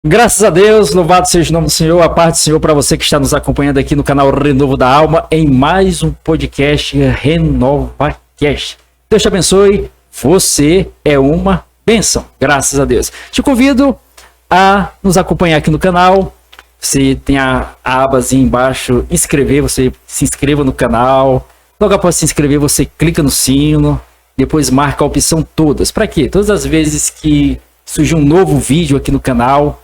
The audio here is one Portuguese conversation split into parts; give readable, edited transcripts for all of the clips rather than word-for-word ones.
Graças a Deus, louvado seja o nome do Senhor, a paz do Senhor para você que está nos acompanhando aqui no canal Renovo da Alma, em mais um podcast RenovaCast. Deus te abençoe, você é uma bênção, graças a Deus. Te convido a nos acompanhar aqui no canal, você tem a abazinha embaixo, inscrever, você se inscreva no canal, logo após se inscrever você clica no sino, depois marca a opção todas. Para quê? Todas as vezes que surgir um novo vídeo aqui no canal,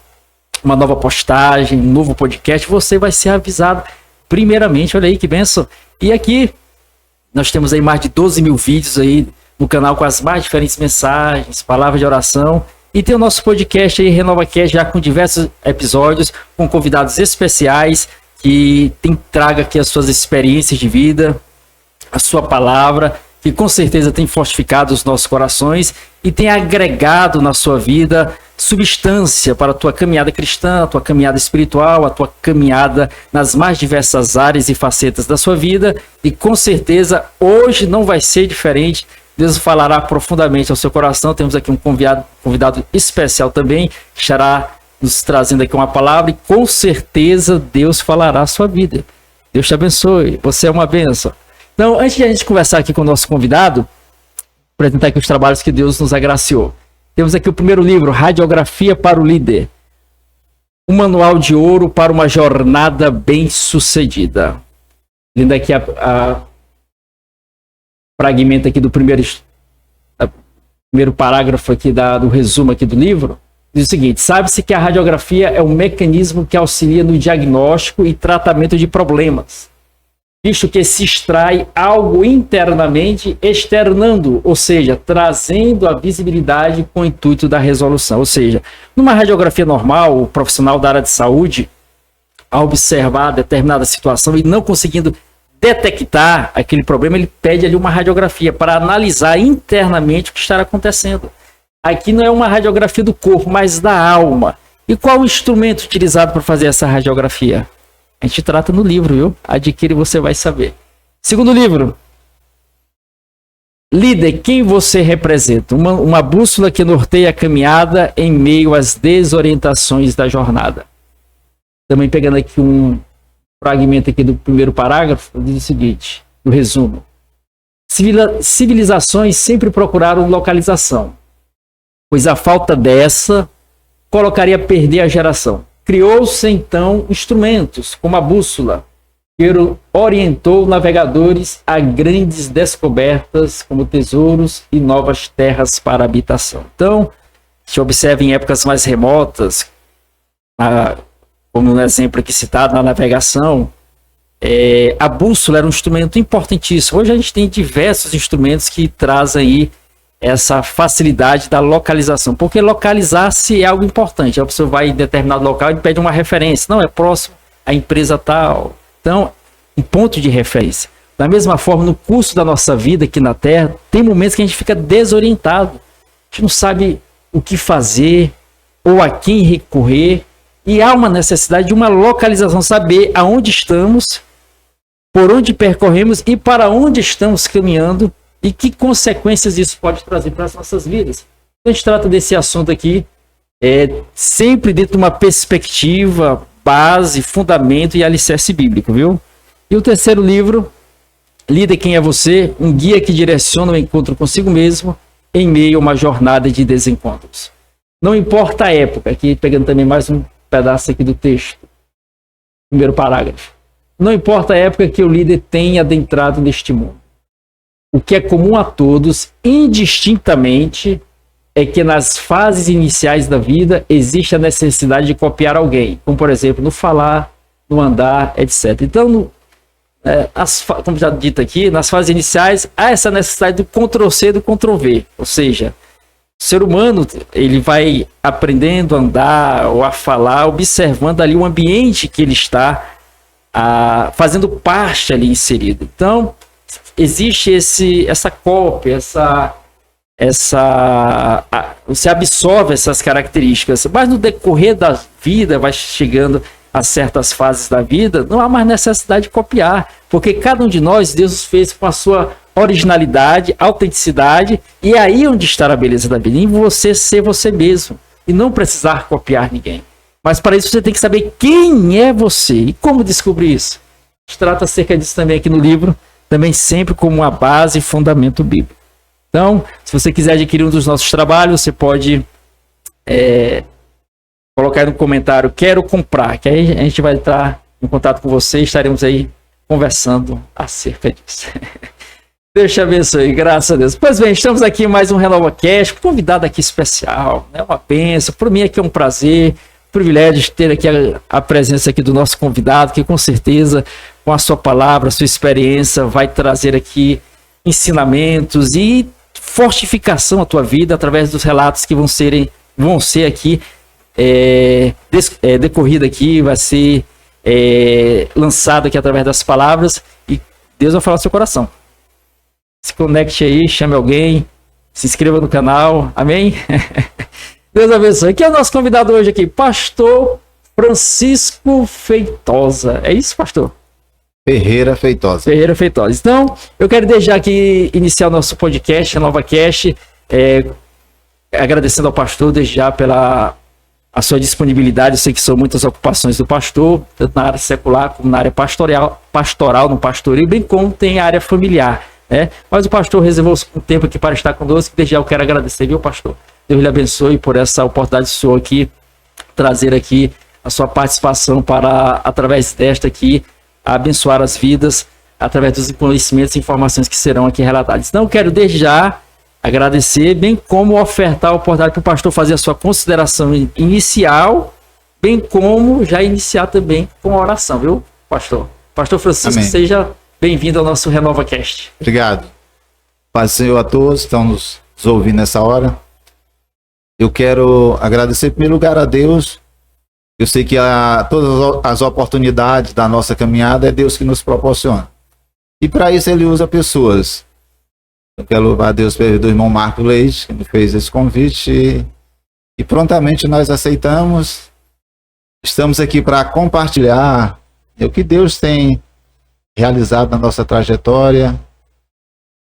uma nova postagem, um novo podcast, você vai ser avisado primeiramente. Olha aí que benção. E aqui nós temos aí mais de 12 mil vídeos aí no canal com as mais diferentes mensagens, palavras de oração. E tem o nosso podcast aí, RenovaCast, já com diversos episódios, com convidados especiais que traga aqui as suas experiências de vida, a sua palavra, que com certeza tem fortificado os nossos corações e tem agregado na sua vida substância para a tua caminhada cristã, a tua caminhada espiritual, a tua caminhada nas mais diversas áreas e facetas da sua vida. E com certeza hoje não vai ser diferente. Deus falará profundamente ao seu coração. Temos aqui um convidado especial também, que estará nos trazendo aqui uma palavra e com certeza Deus falará a sua vida. Deus te abençoe, você é uma bênção. Então, antes de a gente conversar aqui com o nosso convidado, apresentar aqui os trabalhos que Deus nos agraciou. Temos aqui o primeiro livro, Radiografia para o Líder. Um manual de ouro para uma jornada bem-sucedida. Lendo aqui a fragmento aqui do primeiro parágrafo aqui do resumo aqui do livro. Diz o seguinte: sabe-se que a radiografia é um mecanismo que auxilia no diagnóstico e tratamento de problemas, visto que se extrai algo internamente externando, ou seja, trazendo a visibilidade com o intuito da resolução. Ou seja, numa radiografia normal, o profissional da área de saúde, ao observar determinada situação e não conseguindo detectar aquele problema, ele pede ali uma radiografia para analisar internamente o que está acontecendo. Aqui não é uma radiografia do corpo, mas da alma. E qual o instrumento utilizado para fazer essa radiografia? A gente trata no livro, viu? Adquire e você vai saber. Segundo livro. Líder, quem você representa? Uma bússola que norteia a caminhada em meio às desorientações da jornada. Também pegando aqui um fragmento aqui do primeiro parágrafo, diz o seguinte, no resumo. Civilizações sempre procuraram localização, pois a falta dessa colocaria a perder a geração. Criou-se então instrumentos, como a bússola, que orientou navegadores a grandes descobertas, como tesouros e novas terras para habitação. Então, se observa em épocas mais remotas, como no exemplo aqui citado, na navegação, a bússola era um instrumento importantíssimo. Hoje a gente tem diversos instrumentos que trazem aí essa facilidade da localização, porque localizar-se é algo importante. A pessoa vai em determinado local e pede uma referência, não, é próximo à empresa tal, então um ponto de referência. Da mesma forma, no curso da nossa vida aqui na Terra, tem momentos que a gente fica desorientado, a gente não sabe o que fazer ou a quem recorrer, e há uma necessidade de uma localização, saber aonde estamos, por onde percorremos e para onde estamos caminhando, e que consequências isso pode trazer para as nossas vidas. A gente trata desse assunto aqui sempre dentro de uma perspectiva, base, fundamento e alicerce bíblico, viu? E o terceiro livro, Líder, quem é você? Um guia que direciona o encontro consigo mesmo em meio a uma jornada de desencontros. Não importa a época, aqui pegando também mais um pedaço aqui do texto, primeiro parágrafo. Não importa a época que o líder tenha adentrado neste mundo. O que é comum a todos, indistintamente, é que nas fases iniciais da vida existe a necessidade de copiar alguém, como por exemplo, no falar, no andar, etc. Então, como já dito aqui, nas fases iniciais há essa necessidade do Ctrl+C e do Ctrl+V, ou seja, o ser humano ele vai aprendendo a andar ou a falar, observando ali o ambiente que ele está fazendo parte ali inserido. Então, existe essa cópia, você absorve essas características, mas no decorrer da vida, vai chegando a certas fases da vida, não há mais necessidade de copiar, porque cada um de nós, Deus fez com a sua originalidade, autenticidade, e é aí onde está a beleza da vida, em você ser você mesmo, e não precisar copiar ninguém. Mas para isso você tem que saber quem é você e como descobrir isso. A gente trata acerca disso também aqui no livro, também sempre como uma base e fundamento bíblico. Então, se você quiser adquirir um dos nossos trabalhos, você pode colocar aí no comentário, quero comprar, que aí a gente vai entrar em contato com você e estaremos aí conversando acerca disso. Deus te abençoe, graças a Deus. Pois bem, estamos aqui em mais um RenovaCast, convidado aqui especial, né? Uma bênção. Para mim aqui é um prazer, privilégio de ter aqui a presença aqui do nosso convidado, que com certeza, com a sua palavra, a sua experiência, vai trazer aqui ensinamentos e fortificação à tua vida através dos relatos que vão ser aqui decorrido aqui, vai ser lançado aqui através das palavras e Deus vai falar no seu coração. Se conecte aí, chame alguém, se inscreva no canal, amém? Deus abençoe. Aqui é o nosso convidado hoje aqui, pastor Francisco Feitosa. É isso, pastor? Ferreira Feitosa. Ferreira Feitosa. Então, eu quero deixar aqui, iniciar o nosso podcast, a NovaCast, agradecendo ao pastor desde já pela a sua disponibilidade. Eu sei que são muitas ocupações do pastor, tanto na área secular como na área pastoral no pastoreio, bem como tem a área familiar, né? Mas o pastor reservou um tempo aqui para estar conosco, desde já eu quero agradecer, viu, pastor? Deus lhe abençoe por essa oportunidade de senhor aqui, trazer aqui a sua participação para, através desta aqui, abençoar as vidas, através dos conhecimentos e informações que serão aqui relatadas. Então, eu quero desde já agradecer, bem como ofertar a oportunidade para o pastor fazer a sua consideração inicial, bem como já iniciar também com a oração, viu, pastor? Pastor Francisco, amém. Seja bem-vindo ao nosso RenovaCast. Obrigado. Paz do Senhor a todos que estão nos ouvindo nessa hora. Eu quero agradecer em primeiro lugar a Deus. Eu sei que todas as oportunidades da nossa caminhada é Deus que nos proporciona. E para isso Ele usa pessoas. Eu quero louvar a Deus pelo irmão Marco Leite, que me fez esse convite. E prontamente nós aceitamos. Estamos aqui para compartilhar o que Deus tem realizado na nossa trajetória,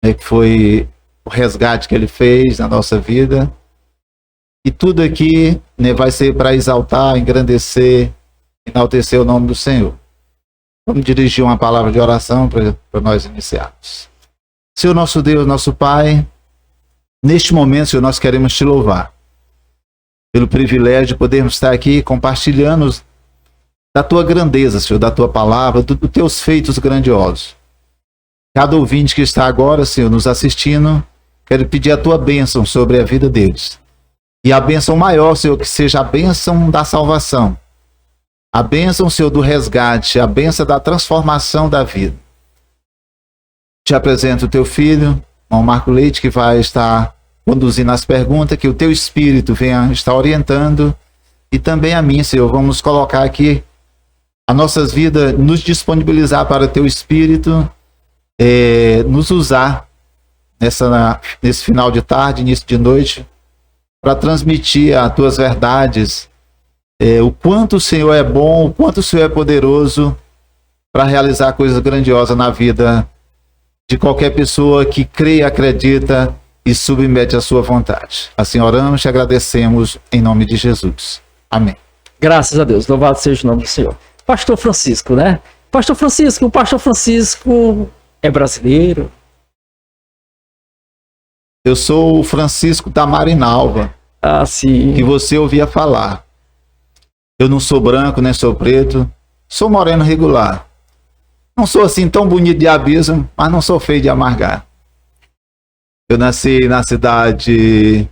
que foi o resgate que Ele fez na nossa vida. E tudo aqui, né, vai ser para exaltar, engrandecer, enaltecer o nome do Senhor. Vamos dirigir uma palavra de oração para nós iniciarmos. Senhor nosso Deus, nosso Pai, neste momento, Senhor, nós queremos Te louvar pelo privilégio de podermos estar aqui compartilhando da Tua grandeza, Senhor, da Tua palavra, dos Teus feitos grandiosos. Cada ouvinte que está agora, Senhor, nos assistindo, quero pedir a Tua bênção sobre a vida deles. E a bênção maior, Senhor, que seja a bênção da salvação. A bênção, Senhor, do resgate, a bênção da transformação da vida. Te apresento o Teu filho, irmão Marco Leite, que vai estar conduzindo as perguntas, que o Teu Espírito venha estar orientando. E também a mim, Senhor, vamos colocar aqui as nossas vidas, nos disponibilizar para o Teu Espírito, nos usar nesse final de tarde, início de noite, para transmitir as Tuas verdades, o quanto o Senhor é bom, o quanto o Senhor é poderoso para realizar coisas grandiosas na vida de qualquer pessoa que crê, acredita e submete à sua vontade. Assim oramos e agradecemos em nome de Jesus. Amém. Graças a Deus, louvado seja o nome do Senhor. Pastor Francisco, né? O pastor Francisco é brasileiro? Eu sou o Francisco da Marinalva. Ah, sim. Que você ouvia falar. Eu não sou branco, nem sou preto. Sou moreno regular. Não sou assim tão bonito de abismo, mas não sou feio de amargar. Eu nasci na cidade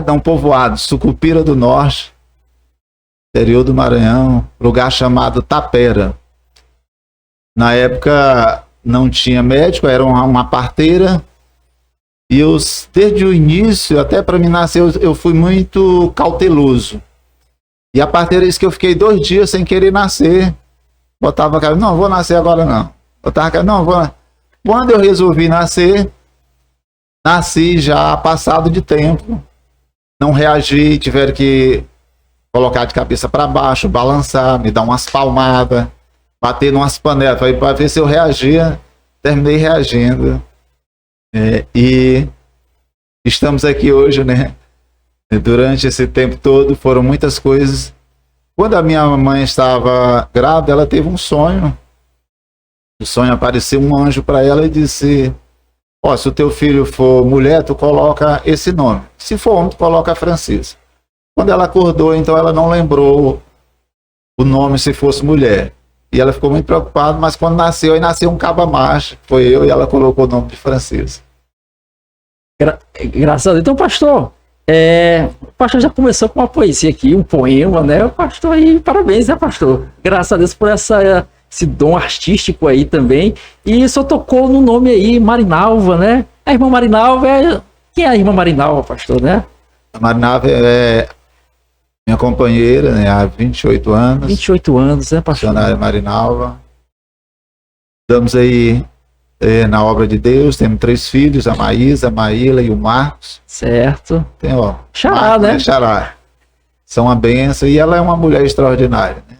não, povoado, Sucupira do Norte, interior do Maranhão, lugar chamado Tapera. Na época não tinha médico, era uma parteira. E desde o início, até para me nascer, eu fui muito cauteloso. E a parteira disse que eu fiquei 2 dias sem querer nascer. Botava a cara, não, vou nascer agora não. Botava a cara, não, vou. Quando eu resolvi nascer, nasci já passado de tempo. Não reagi, tiveram que colocar de cabeça para baixo, balançar, me dar umas palmadas, bater numas panelas, para ver se eu reagia. Terminei reagindo. E estamos aqui hoje, né? E durante esse tempo todo foram muitas coisas. Quando a minha mãe estava grávida, ela teve um sonho. O sonho apareceu um anjo para ela e disse: ó, se o teu filho for mulher, tu coloca esse nome. Se for homem, tu coloca Francisco. Quando ela acordou, então ela não lembrou o nome se fosse mulher. E ela ficou muito preocupada, mas quando nasceu, aí nasceu um caba macho. Foi eu e ela colocou o nome de Francisco. Graças a Deus. Então, pastor, o pastor já começou com uma poesia aqui, um poema, né? O pastor aí, parabéns, né, pastor? Graças a Deus por esse dom artístico aí também. E só tocou no nome aí, Marinalva, né? A irmã Marinalva Quem é a irmã Marinalva, pastor, né? A Marinalva é minha companheira, né? Há 28 anos. 28 anos, né, pastor? Missionária Marinalva. Estamos aí na obra de Deus, temos 3 filhos, a Maísa, a Maíla e o Marcos. Certo. Tem, ó. Xará, Marcos, né? Xará. São uma benção e ela é uma mulher extraordinária, né?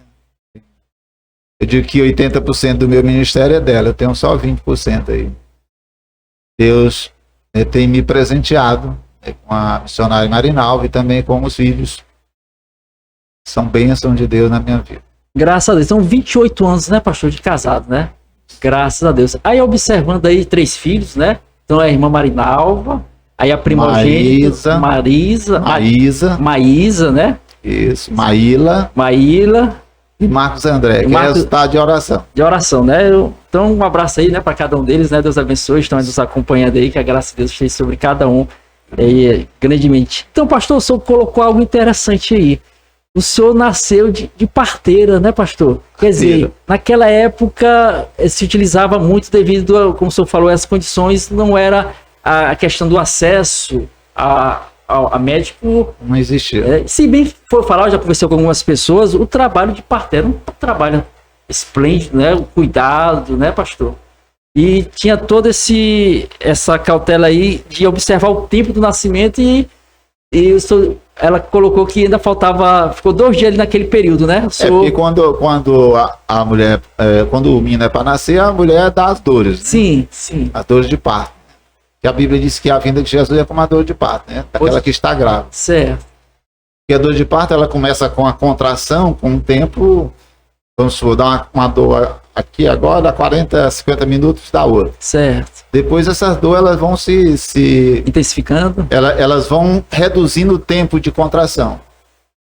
Eu digo que 80% do meu ministério é dela, eu tenho só 20% aí. Deus tem me presenteado com a missionária Marinalva e também com os filhos. São bênçãos de Deus na minha vida. Graças a Deus. São 28 anos, né, pastor, de casado, né? Graças a Deus. Aí observando aí 3 filhos, né? Então a irmã Marinalva, aí a primogênita Maísa, né? Isso, Maíla e Marcos André, que é resultado de oração. De oração, né? Então um abraço aí, né, para cada um deles, né? Deus abençoe, estão nos acompanhando aí, que a graça de Deus esteja sobre cada um grandemente. Então, pastor, o senhor colocou algo interessante aí. O senhor nasceu de parteira, né, pastor? Quer dizer, naquela época se utilizava muito devido, como o senhor falou, as condições, não era a questão do acesso a médico. Não existia. Se bem for falar, eu já conversei com algumas pessoas, o trabalho de parteira é um trabalho esplêndido, né? O cuidado, né, pastor? E tinha toda essa cautela aí de observar o tempo do nascimento e ela colocou que ainda ficou 2 dias ali naquele período, né? Porque quando a mulher, quando o menino é para nascer, a mulher dá as dores. Né? Sim, sim. As dores de parto. Que a Bíblia diz que a vinda de Jesus é como a dor de parto, né? Daquela que está grávida. Certo. Porque a dor de parto, ela começa com a contração, com o tempo, vamos supor, dá uma dor aqui agora, dá 40, 50 minutos, dá outra. Certo. Depois essas dores, elas vão se intensificando. Elas vão reduzindo o tempo de contração.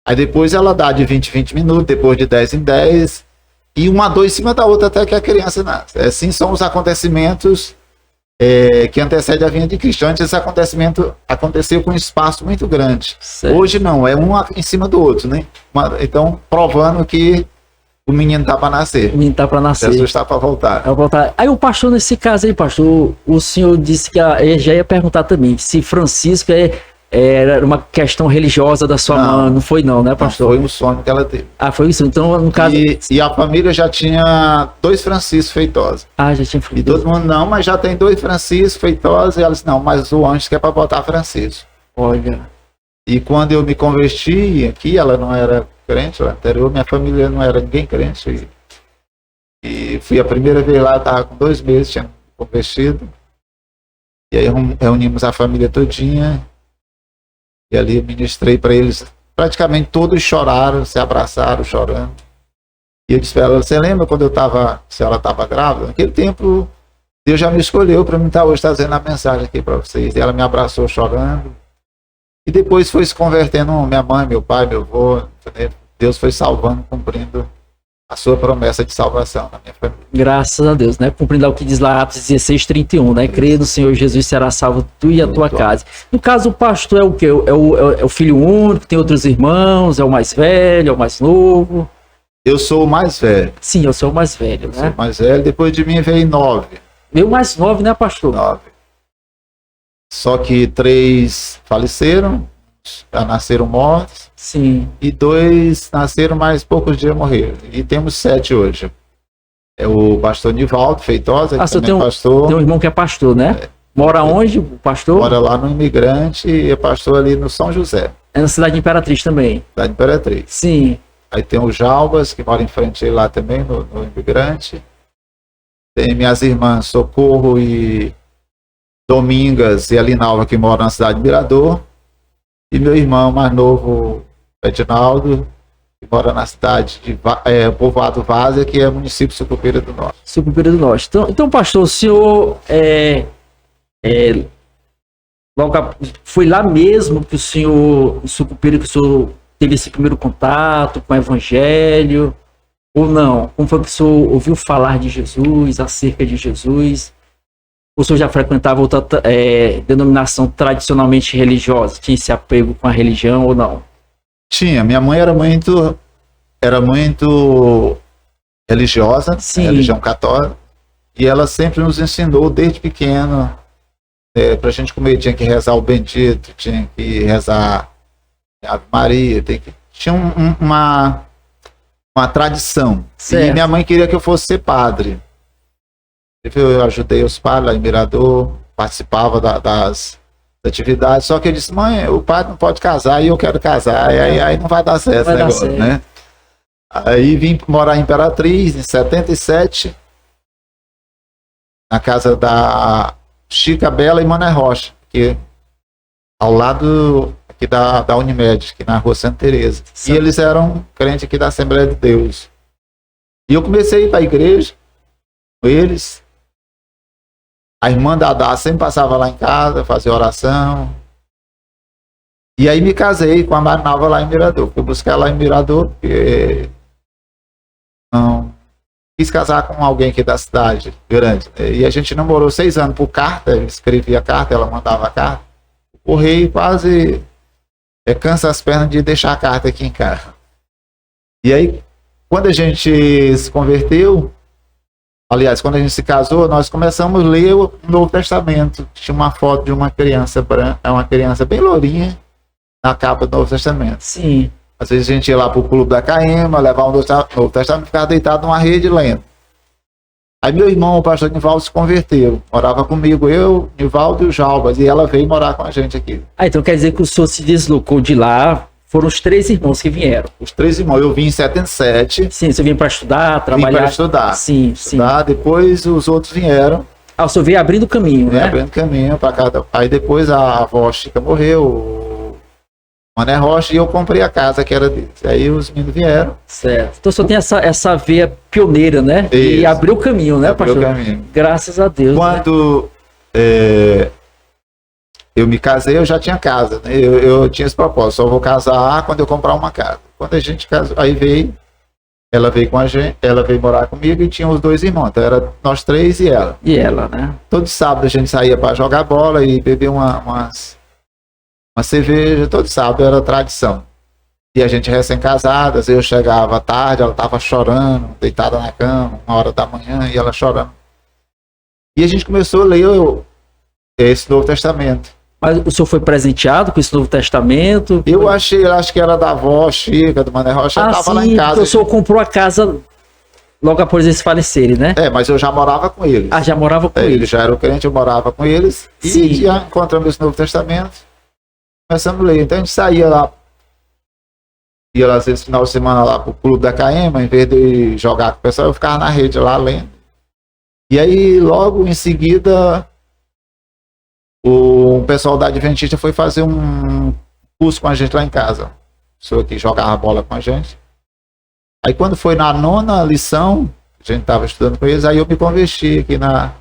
Aí depois ela dá de 20 em 20 minutos, depois de 10 em 10, e uma dor em cima da outra até que a criança nasce. Assim são os acontecimentos que antecedem a vinda de Cristo. Antes esse acontecimento aconteceu com um espaço muito grande. Certo. Hoje não, é um em cima do outro, né? Então, provando que o menino está para nascer. O menino está para nascer. Jesus está para voltar. Aí o pastor, nesse caso aí, pastor, o senhor disse que já ia perguntar também se Francisco era uma questão religiosa da sua mãe. Não foi não, né, pastor? Foi um sonho que ela teve. Foi isso. Então, no caso... E a família já tinha 2 Francisco Feitosa. Já tinha E todo mundo, não, mas já tem 2 Francisco Feitosa. E ela disse, não, mas o anjo quer para botar Francisco. Olha. E quando eu me converti aqui, ela não era crente, lá anterior, minha família não era ninguém crente. E fui a primeira vez lá, estava com 2 meses, tinha me convertido. E aí reunimos a família todinha. E ali eu ministrei para eles. Praticamente todos choraram, se abraçaram, chorando. E eu disse para ela, você lembra quando se ela estava grávida? Naquele tempo, Deus já me escolheu para mim estar hoje trazendo a mensagem aqui para vocês. E ela me abraçou chorando. E depois foi se convertendo, minha mãe, meu pai, meu avô. Deus foi salvando, cumprindo a sua promessa de salvação na minha família. Graças a Deus, né? Cumprindo o que diz lá Atos 16:31, né? Crê no Senhor Jesus, será salvo tu e a tua casa. No caso, o pastor é o quê? É o filho único, tem outros irmãos, é o mais velho, é o mais novo? Eu sou o mais velho. Sim, eu sou o mais velho, né? Sou o mais velho, depois de mim veio 9. Veio mais 9, né, pastor? 9. Só que 3 faleceram, já nasceram mortos. Sim. E 2 nasceram, mas poucos dias morreram. E temos 7 hoje. É o pastor Nivaldo Feitosa, que também é pastor. Tem um irmão que é pastor, né? Mora onde, o pastor? Mora lá no Imigrante e é pastor ali no São José. É na cidade de Imperatriz também. Cidade de Imperatriz. Sim. Aí tem o Jalbas, que mora em frente lá também, no Imigrante. Tem minhas irmãs Socorro e Domingas e Alinalva, que moram na cidade de Mirador. E meu irmão mais novo, Edinaldo, que mora na cidade de Povoado Várzea, que é município de Sucupira do Norte. Sucupira do Norte. Então, pastor, o senhor foi lá mesmo que o senhor, em Sucupira, que o senhor teve esse primeiro contato com o evangelho? Ou não? Como foi que o senhor ouviu falar de Jesus, acerca de Jesus? Ou o senhor já frequentava outra denominação tradicionalmente religiosa? Tinha esse apego com a religião ou não? Tinha. Minha mãe era muito religiosa, Sim. Religião católica, e ela sempre nos ensinou desde pequeno, para a gente comer tinha que rezar o bendito, tinha que rezar a Ave Maria, tinha uma tradição. Certo. E minha mãe queria que eu fosse ser padre. Eu ajudei os padres lá em Mirador, participava das atividades, só que eu disse, mãe, o padre não pode casar e eu quero casar, e aí não vai dar certo esse negócio, né? Aí vim morar em Imperatriz, em 77, na casa da Chica Bela e Mané Rocha, que ao lado aqui da Unimed, aqui na rua Santa Teresa. E eles eram crentes aqui da Assembleia de Deus. E eu comecei a ir para a igreja com eles. A irmã Dadá sempre passava lá em casa, fazia oração. E aí me casei com a Marinalva lá em Mirador. Fui buscar lá em Mirador, porque não quis casar com alguém aqui da cidade grande. E a gente namorou 6 anos por carta, eu escrevia a carta, ela mandava a carta. O correio quase cansa as pernas de deixar a carta aqui em casa. E aí, quando a gente se converteu, aliás, quando a gente se casou, nós começamos a ler o Novo Testamento. Tinha uma foto de uma criança branca, uma criança bem lourinha, na capa do Novo Testamento. Sim. Às vezes a gente ia lá pro clube da Caema, levar o Novo Testamento e ficava deitado numa rede lendo. Aí meu irmão, o pastor Nivaldo, se converteu. Morava comigo, eu, Nivaldo e o Jalbas, e ela veio morar com a gente aqui. Então quer dizer que o senhor se deslocou de lá, foram os 3 irmãos que vieram. Os 3 irmãos, eu vim em 77. Sim, você vinha para estudar, trabalhar. Vim para estudar. Sim, estudar, sim. Depois os outros vieram. O senhor veio abrindo caminho, né? Abrindo caminho para cada. Aí depois a avó Chica morreu, o Mané Rocha, e eu comprei a casa que era deles. Aí os meninos vieram. Certo. Então o senhor tem essa veia pioneira, né? Isso. E abriu o caminho, né, abriu pastor? o caminho. Graças a Deus. Quando eu me casei, eu já tinha casa, né? Eu tinha esse propósito, só vou casar quando eu comprar uma casa. Quando a gente casou, aí ela veio com a gente, ela veio morar comigo e tinha os 2 irmãos, então era nós 3 e ela. E ela, né? Todo sábado a gente saía para jogar bola e beber uma cerveja, todo sábado era tradição. E a gente recém-casada, às vezes eu chegava à tarde, ela estava chorando, deitada na cama, 1h da manhã, e ela chorando. E a gente começou a ler esse Novo Testamento. Mas o senhor foi presenteado com esse Novo Testamento? Eu acho que era da avó Chica, do Mané Rocha, eu estava lá em casa. O senhor comprou a casa logo após eles falecerem, né? Mas eu já morava com eles. Já morava com eles. Eles já eram crentes, eu morava com eles. Sim. E já encontramos esse Novo Testamento. Começamos a ler. Então a gente saía lá, ia lá às vezes final de semana lá pro clube da Caema, em vez de jogar com o pessoal, eu ficava na rede lá lendo. E aí logo em seguida o pessoal da Adventista foi fazer um curso com a gente lá em casa. Pessoa que jogava bola com a gente. Aí quando foi na 9ª lição, a gente estava estudando com eles, aí eu me converti aqui na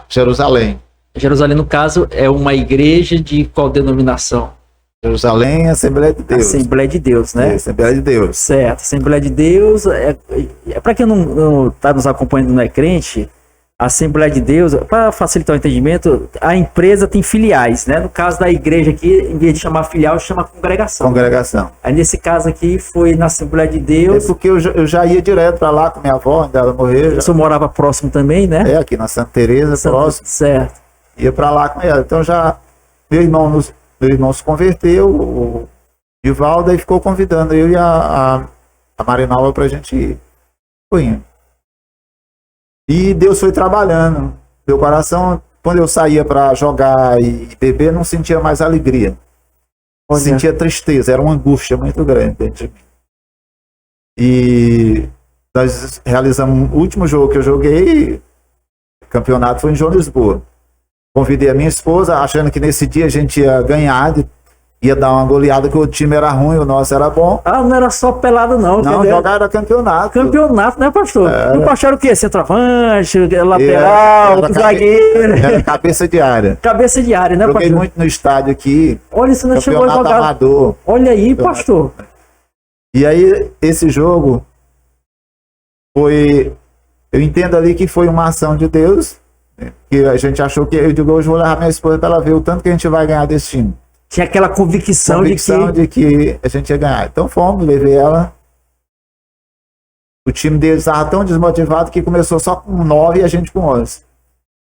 Jerusalém. Jerusalém, no caso, é uma igreja de qual denominação? Jerusalém, Assembleia de Deus. Assembleia de Deus, né? Assembleia de Deus. Certo. Assembleia de Deus, para quem não está nos acompanhando, não é crente, a Assembleia de Deus, para facilitar o entendimento, a empresa tem filiais, né? No caso da igreja aqui, em vez de chamar filial, chama congregação. Congregação. Aí nesse caso aqui, foi na Assembleia de Deus. É porque eu já ia direto para lá com minha avó, ainda ela morreu. O senhor morava próximo também, né? Aqui na Santa Teresa, próximo. Certo. Ia para lá com ela. Então já, meu irmão se converteu, o Divaldo, e ficou convidando eu e a Marinalva para a gente ir. Foi indo. E Deus foi trabalhando. Meu coração, quando eu saía para jogar e beber, não sentia mais alegria. Sentia tristeza, era uma angústia muito grande dentro de mim. E nós realizamos o último jogo que eu joguei, o campeonato foi em João Lisboa. Convidei a minha esposa, achando que nesse dia a gente ia ganhar, ia dar uma goleada, que o time era ruim, o nosso era bom. Ah, não era só pelada não, Não, entendeu? jogar era campeonato. Campeonato, né, pastor? Era. O pastor era o quê? Centroavante, lateral, Era zagueiro. Era cabeça de área. Cabeça de área, né, Joguei pastor? muito no estádio aqui, Olha, você não chegou a campeonato jogar. amador. Olha aí, pastor. E aí, esse jogo foi... Eu entendo ali que foi uma ação de Deus, né, que a gente achou que... Eu digo, hoje eu vou levar minha esposa para ela ver o tanto que a gente vai ganhar desse time. Tinha aquela convicção De que a gente ia ganhar. Então fomos, levei ela. O time deles estava tão desmotivado que começou só com 9 e a gente com 11.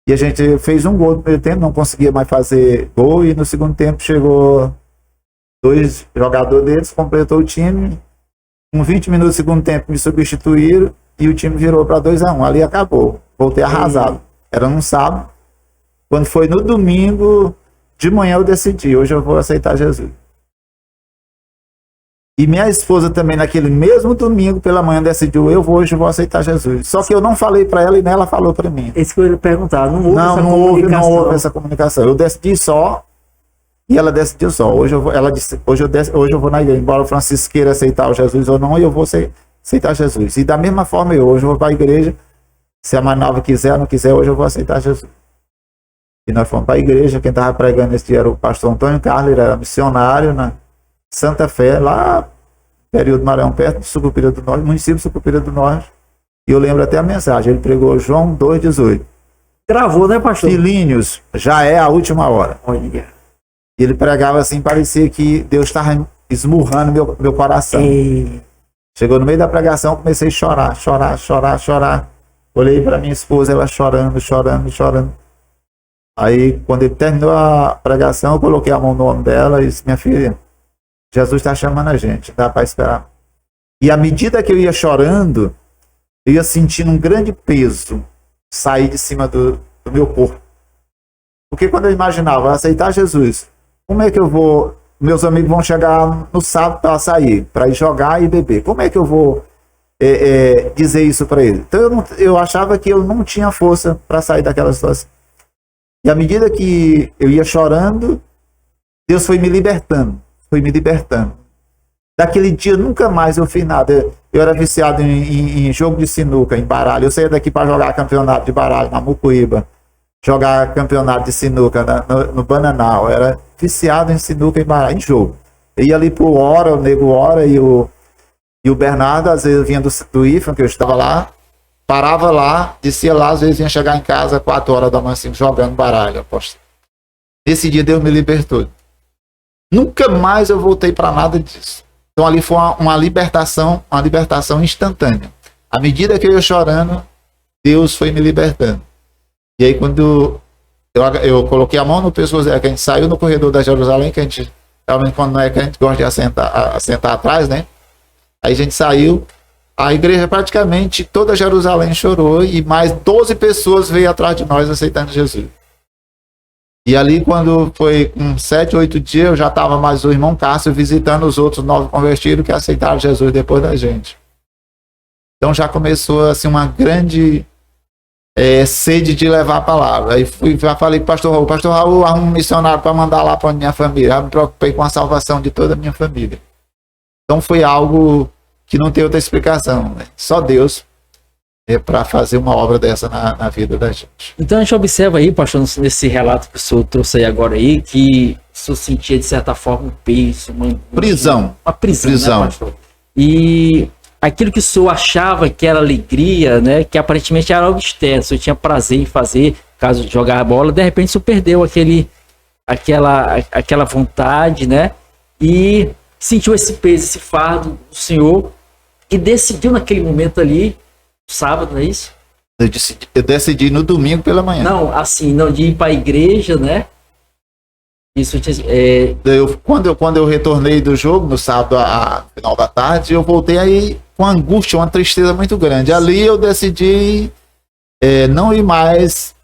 E a gente fez um gol no primeiro tempo, não conseguia mais fazer gol. E no segundo tempo chegou 2 jogadores deles, completou o time. Com 20 minutos do segundo tempo me substituíram e o time virou para 2-1. Ali acabou. Voltei arrasado. Era num sábado. Quando foi no domingo... De manhã eu decidi, hoje eu vou aceitar Jesus. E minha esposa também, naquele mesmo domingo pela manhã, decidiu, hoje eu vou aceitar Jesus. Só que eu não falei para ela e nem ela falou para mim. Esse que eu ia perguntar, não houve essa não comunicação? houve essa comunicação. Eu decidi só e ela decidiu só. Ela disse, hoje eu vou na igreja. Embora o Francisco queira aceitar o Jesus ou não, eu vou aceitar Jesus. E da mesma forma hoje eu vou para a igreja. Se a mais nova quiser, não quiser, hoje eu vou aceitar Jesus. E nós fomos para a igreja, quem estava pregando esse dia era o pastor Antônio Carlos, ele era missionário na Santa Fé, lá no período do Maranhão, perto de Sucupira do Norte, município de Sucupira do Norte. E eu lembro até a mensagem, ele pregou João 2,18. Gravou, né, pastor? Filhinhos, já é a última hora. Olha. E ele pregava assim, parecia que Deus estava esmurrando meu coração. Ei. Chegou no meio da pregação, comecei a chorar. Olhei para minha esposa, ela chorando. Aí, quando ele terminou a pregação, eu coloquei a mão no ombro dela e disse, minha filha, Jesus está chamando a gente, dá para esperar. E à medida que eu ia chorando, eu ia sentindo um grande peso sair de cima do meu corpo. Porque quando eu imaginava aceitar Jesus, como é que eu vou... Meus amigos vão chegar no sábado para sair, para ir jogar e beber. Como é que eu vou dizer isso para eles? Então eu achava que eu não tinha força para sair daquela situação. E à medida que eu ia chorando, Deus foi me libertando. Daquele dia nunca mais eu fiz nada. Eu era viciado em jogo de sinuca, em baralho. Eu saía daqui para jogar campeonato de baralho na Mucuíba, jogar campeonato de sinuca no Bananal. Eu era viciado em sinuca e baralho, em jogo. Eu ia ali pro Hora, o Nego Hora e o Bernardo, às vezes vinha do IFA, que eu estava lá, parava lá, descia lá, às vezes ia chegar em casa 4 horas da manhã, assim, jogando baralho. Aposto. Nesse dia Deus me libertou. Nunca mais eu voltei para nada disso. Então ali foi uma libertação instantânea. À medida que eu ia chorando, Deus foi me libertando. E aí quando eu coloquei a mão no pescoço, que a gente saiu no corredor da Jerusalém, que a gente, realmente quando não é que a gente gosta de assentar atrás, né? Aí a gente saiu, a igreja praticamente toda Jerusalém chorou e mais 12 pessoas veio atrás de nós aceitando Jesus. E ali quando foi com 7, 8 dias, eu já estava mais o irmão Cássio visitando os outros 9 convertidos que aceitaram Jesus depois da gente. Então já começou assim uma grande sede de levar a palavra. Aí já falei para o pastor Raul, arruma um missionário para mandar lá para a minha família. Já me preocupei com a salvação de toda a minha família. Então foi algo que não tem outra explicação, né? Só Deus para fazer uma obra dessa na vida da gente. Então a gente observa aí, pastor, nesse relato que o senhor trouxe aí agora aí, que o senhor sentia de certa forma um peso, uma prisão. Né, pastor? E aquilo que o senhor achava que era alegria, né, que aparentemente era algo externo, o senhor tinha prazer em fazer, caso de jogar a bola, de repente o senhor perdeu aquela vontade, né, e sentiu esse peso, esse fardo do senhor, e decidiu naquele momento ali, sábado, não é isso? Eu decidi no domingo pela manhã. Não, assim, não de ir para a igreja, né? Isso quando eu retornei do jogo no sábado no final da tarde, eu voltei aí com angústia, uma tristeza muito grande. Ali eu decidi não ir mais,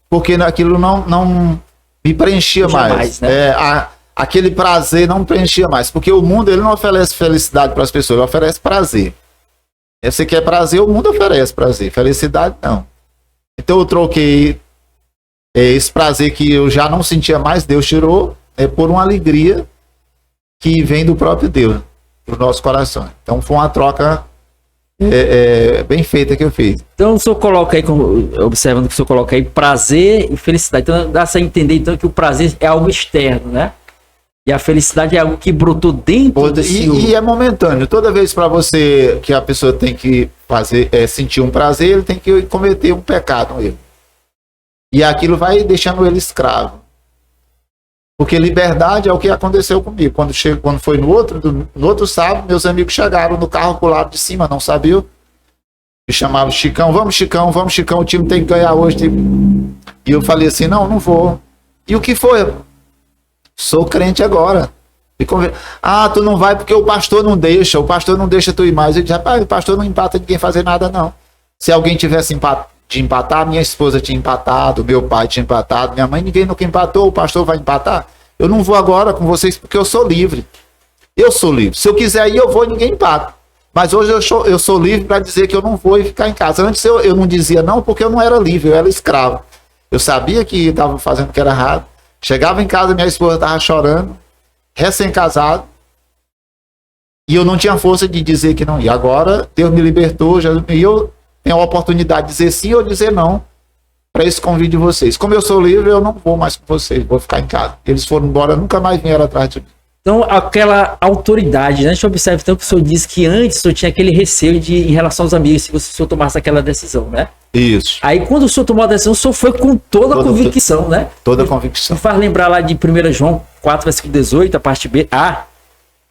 porque aquilo não me preenchia mais. Né? Aquele prazer não me preenchia mais, porque o mundo ele não oferece felicidade para as pessoas, ele oferece prazer. Você quer prazer, o mundo oferece prazer, felicidade não. Então eu troquei esse prazer que eu já não sentia mais, Deus tirou, por uma alegria que vem do próprio Deus, do nosso coração. Então foi uma troca bem feita que eu fiz. Então o senhor coloca aí, observando que o senhor coloca aí, prazer e felicidade. Então dá-se a entender então que o prazer é algo externo, né? E a felicidade é algo que brotou dentro do senhor. E é momentâneo. Toda vez para você, que a pessoa tem que fazer, sentir um prazer, ele tem que cometer um pecado, um erro. E aquilo vai deixando ele escravo. Porque liberdade é o que aconteceu comigo. Quando foi no outro sábado, meus amigos chegaram no carro pro lado de cima, não sabiam. Me chamavam Chicão, vamos Chicão, o time tem que ganhar hoje. E eu falei assim, não vou. E o que foi? Sou crente agora. Tu não vai porque o pastor não deixa tu ir mais. Eu disse, rapaz, o pastor não empata ninguém fazer nada, não. Se alguém tivesse de empatar, minha esposa tinha empatado, meu pai tinha empatado, minha mãe, ninguém nunca empatou, o pastor vai empatar. Eu não vou agora com vocês porque eu sou livre. Eu sou livre. Se eu quiser ir, eu vou e ninguém empata. Mas hoje eu sou livre para dizer que eu não vou e ficar em casa. Antes eu não dizia não porque eu não era livre, eu era escravo. Eu sabia que estava fazendo o que era errado. Chegava em casa, minha esposa estava chorando, recém-casado, e eu não tinha força de dizer que não ia. Agora, Deus me libertou, e eu tenho a oportunidade de dizer sim ou dizer não para esse convite de vocês. Como eu sou livre, eu não vou mais com vocês, vou ficar em casa. Eles foram embora, nunca mais vieram atrás de mim. Então, aquela autoridade, né? A gente observa então que o senhor disse que antes o senhor tinha aquele receio em relação aos amigos, se o senhor tomasse aquela decisão, né? Isso. Aí, quando o senhor tomou a decisão, o senhor foi com toda a convicção, né? Toda a convicção. Me faz lembrar lá de 1 João 4, versículo 18, a parte B,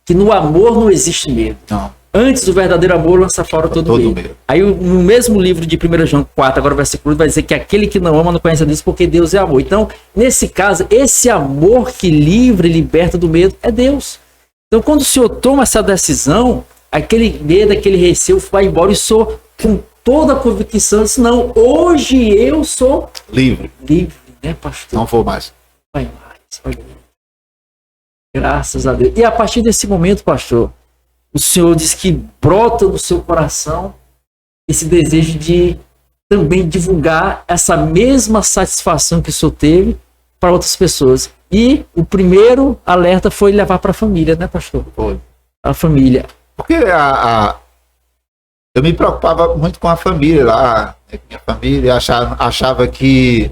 que no amor não existe medo. Não. Antes do verdadeiro amor lança fora todo medo. Aí no mesmo livro de 1 João 4, agora o versículo 8, vai dizer que aquele que não ama não conhece a Deus porque Deus é amor. Então, nesse caso, esse amor que livra e liberta do medo é Deus. Então, quando o senhor toma essa decisão, aquele medo, aquele receio vai embora e o senhor, com toda a convicção, diz, não, hoje eu sou livre. Livre, né, pastor? Não vou mais. Vai mais, olha. Graças a Deus. E a partir desse momento, pastor, o senhor diz que brota no seu coração esse desejo de também divulgar essa mesma satisfação que o senhor teve para outras pessoas. E o primeiro alerta foi levar para a família, né, pastor? Foi. A família. Porque eu me preocupava muito com a família lá. Minha família achava que...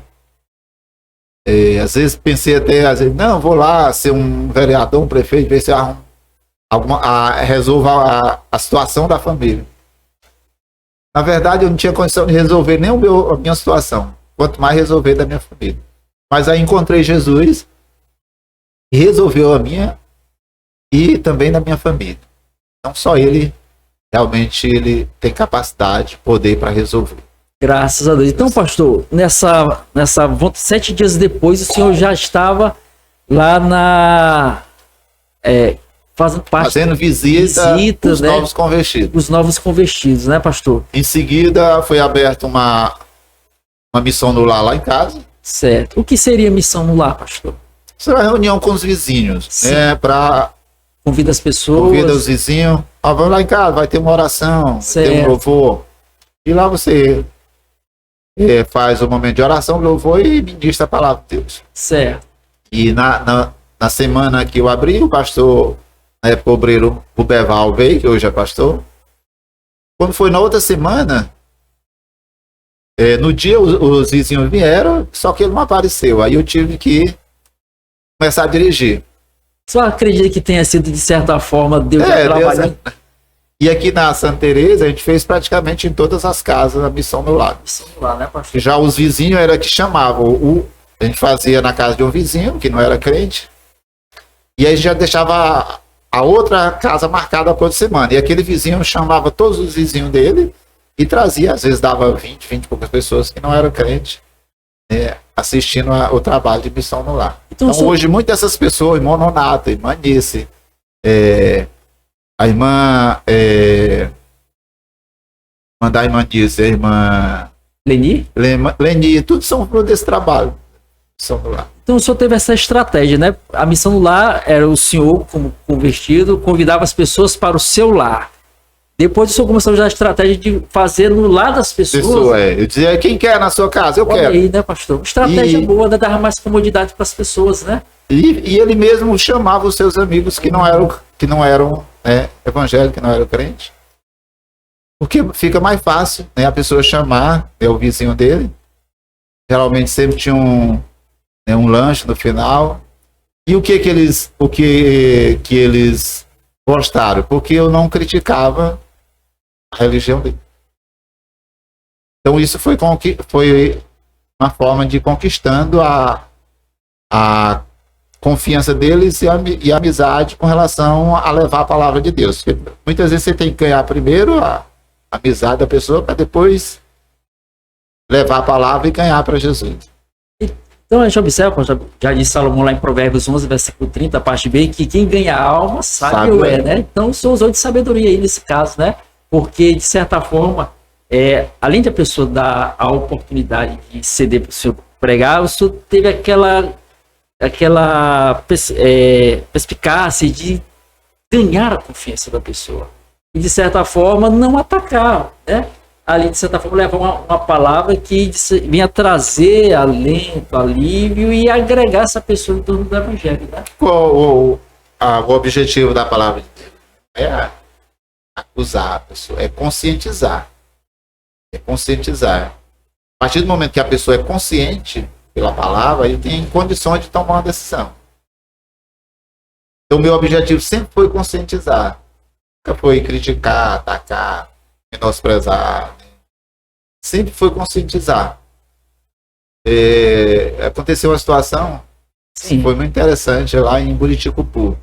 às vezes pensei até, não, vou lá ser um vereador, um prefeito, ver se resolva a situação da família. Na verdade, eu não tinha condição de resolver nem a minha situação, quanto mais resolver da minha família. Mas aí encontrei Jesus e resolveu a minha e também da minha família. Então só ele, realmente, ele tem capacidade, poder para resolver. Graças a Deus. Então, pastor, nessa 7 dias depois, o senhor já estava lá fazendo visita dos, né, novos convertidos. Os novos convertidos, né, pastor? Em seguida, foi aberta uma missão no lar lá em casa. Certo. O que seria missão no lar, pastor? Isso é uma reunião com os vizinhos, né, convida as pessoas. Convida os vizinhos. Vamos lá em casa, vai ter uma oração, vai ter um louvor. E lá você faz um momento de oração, louvor e ministra a palavra de Deus. Certo. E na semana que eu abri, o pastor pobreiro Rubeval veio, que hoje é pastor. Quando foi na outra semana, no dia os vizinhos vieram, só que ele não apareceu. Aí eu tive que começar a dirigir. Só acredita que tenha sido, de certa forma, Deus trabalhando? E aqui na Santa Teresa, a gente fez praticamente em todas as casas a missão no lar. Missão no lar, né, pastor? Já os vizinhos era que chamavam. A gente fazia na casa de um vizinho, que não era crente, e aí já deixava a outra casa marcada por semana. E aquele vizinho chamava todos os vizinhos dele e trazia, às vezes dava 20 e poucas pessoas que não eram crentes, assistindo o trabalho de missão no lar. Então hoje, muitas dessas pessoas, irmão Nonato, irmã Nice, a irmã da irmã Nice, a irmã Leni, tudo são fruto desse trabalho. Missão no lar. Então o senhor teve essa estratégia, né? A missão no lar era o senhor, como convertido, convidava as pessoas para o seu lar. Depois disso, eu comecei a usar a estratégia de fazer no lado das pessoas. Eu dizia, quem quer na sua casa? Eu Olha quero. aí, né, pastor? Estratégia boa, né? Dava mais comodidade para as pessoas, né? E ele mesmo chamava os seus amigos que não eram evangélicos, que não eram crentes. Porque fica mais fácil, né, a pessoa chamar, o vizinho dele. Geralmente sempre tinha um lanche no final. E o que eles gostaram? Porque eu não criticava a religião dele. Então isso foi uma forma de ir conquistando a confiança deles e a amizade com relação a levar a palavra de Deus. Porque muitas vezes você tem que ganhar primeiro a amizade da pessoa para depois levar a palavra e ganhar para Jesus. Então a gente observa, já disse Salomão lá em Provérbios 11, versículo 30, parte B, que quem ganha a alma sábio é, né? Então são os de sabedoria aí nesse caso, né? Porque, de certa forma, além de a pessoa dar a oportunidade de ceder para o senhor pregar, o senhor teve aquela perspicácia de ganhar a confiança da pessoa. E, de certa forma, não atacar, né? Ali, de certa forma, levar uma palavra que venha trazer alento, alívio e agregar essa pessoa em torno do evangelho, né? Qual o objetivo da palavra de Deus? É acusar a pessoa, é conscientizar. É conscientizar. A partir do momento que a pessoa é consciente pela palavra, ele tem condições de tomar uma decisão. Então, meu objetivo sempre foi conscientizar. Nunca foi criticar, atacar, menosprezar. Sempre foi conscientizar. Aconteceu uma situação que foi muito interessante lá em Buriticupu.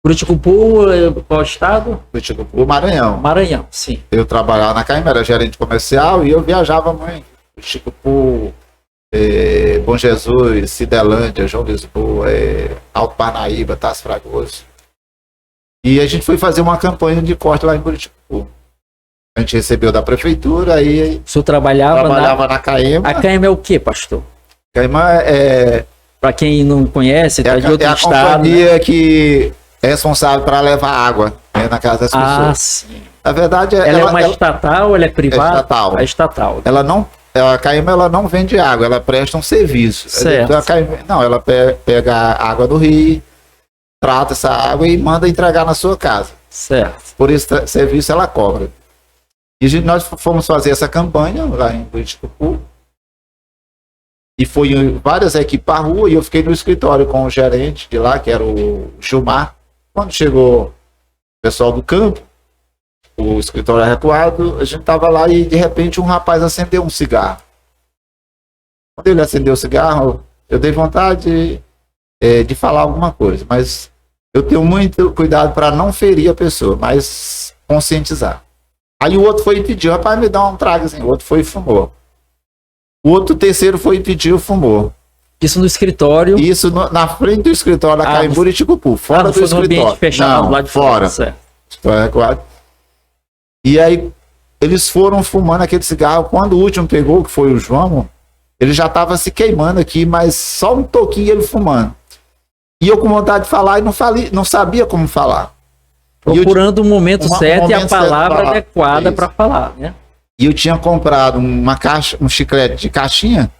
Buriticupu, qual estado? Buriticupu, Maranhão. Maranhão, sim. Eu trabalhava na CAIM, era gerente comercial e eu viajava muito. Buriticupu, Bom Jesus, Cidelândia, João Lisboa, Alto Parnaíba, Tasso Fragoso. E a gente foi fazer uma campanha de corte lá em Buriticupu. A gente recebeu da prefeitura, aí... O senhor trabalhava na CAEMA. A CAEMA é o quê, pastor? CAEMA para quem não conhece, tá de outro estado. É a companhia, né, que é responsável para levar água, né, na casa das pessoas. Ah, sim. Na verdade... Ela é uma estatal ou ela é privada? É estatal. É estatal. A CAEMA ela não vende água, ela presta um serviço. Certo. Então, ela pega a água do rio, trata essa água e manda entregar na sua casa. Certo. Por esse serviço ela cobra. E nós fomos fazer essa campanha lá em Buriticupu. E foi várias equipes para a rua e eu fiquei no escritório com o gerente de lá, que era o Gilmar. Quando chegou o pessoal do campo, o escritório recuado, a gente estava lá e de repente um rapaz acendeu um cigarro. Quando ele acendeu o cigarro, eu dei vontade de falar alguma coisa, mas eu tenho muito cuidado para não ferir a pessoa, mas conscientizar. Aí o outro foi e pediu, rapaz, me dá um tragozinho. O outro foi e fumou. O terceiro foi e pediu, fumou. Isso no escritório? Isso na frente do escritório da CAEMA em Buriticupu, fora do escritório. Ambiente fechado, não, lá de fora. Certo. E aí eles foram fumando aquele cigarro. Quando o último pegou, que foi o João, ele já estava se queimando aqui, mas só um toquinho ele fumando. E eu com vontade de falar e não sabia como falar. Procurando o momento certo e a palavra adequada para falar, né? E eu tinha comprado uma caixa, um chiclete de caixinha.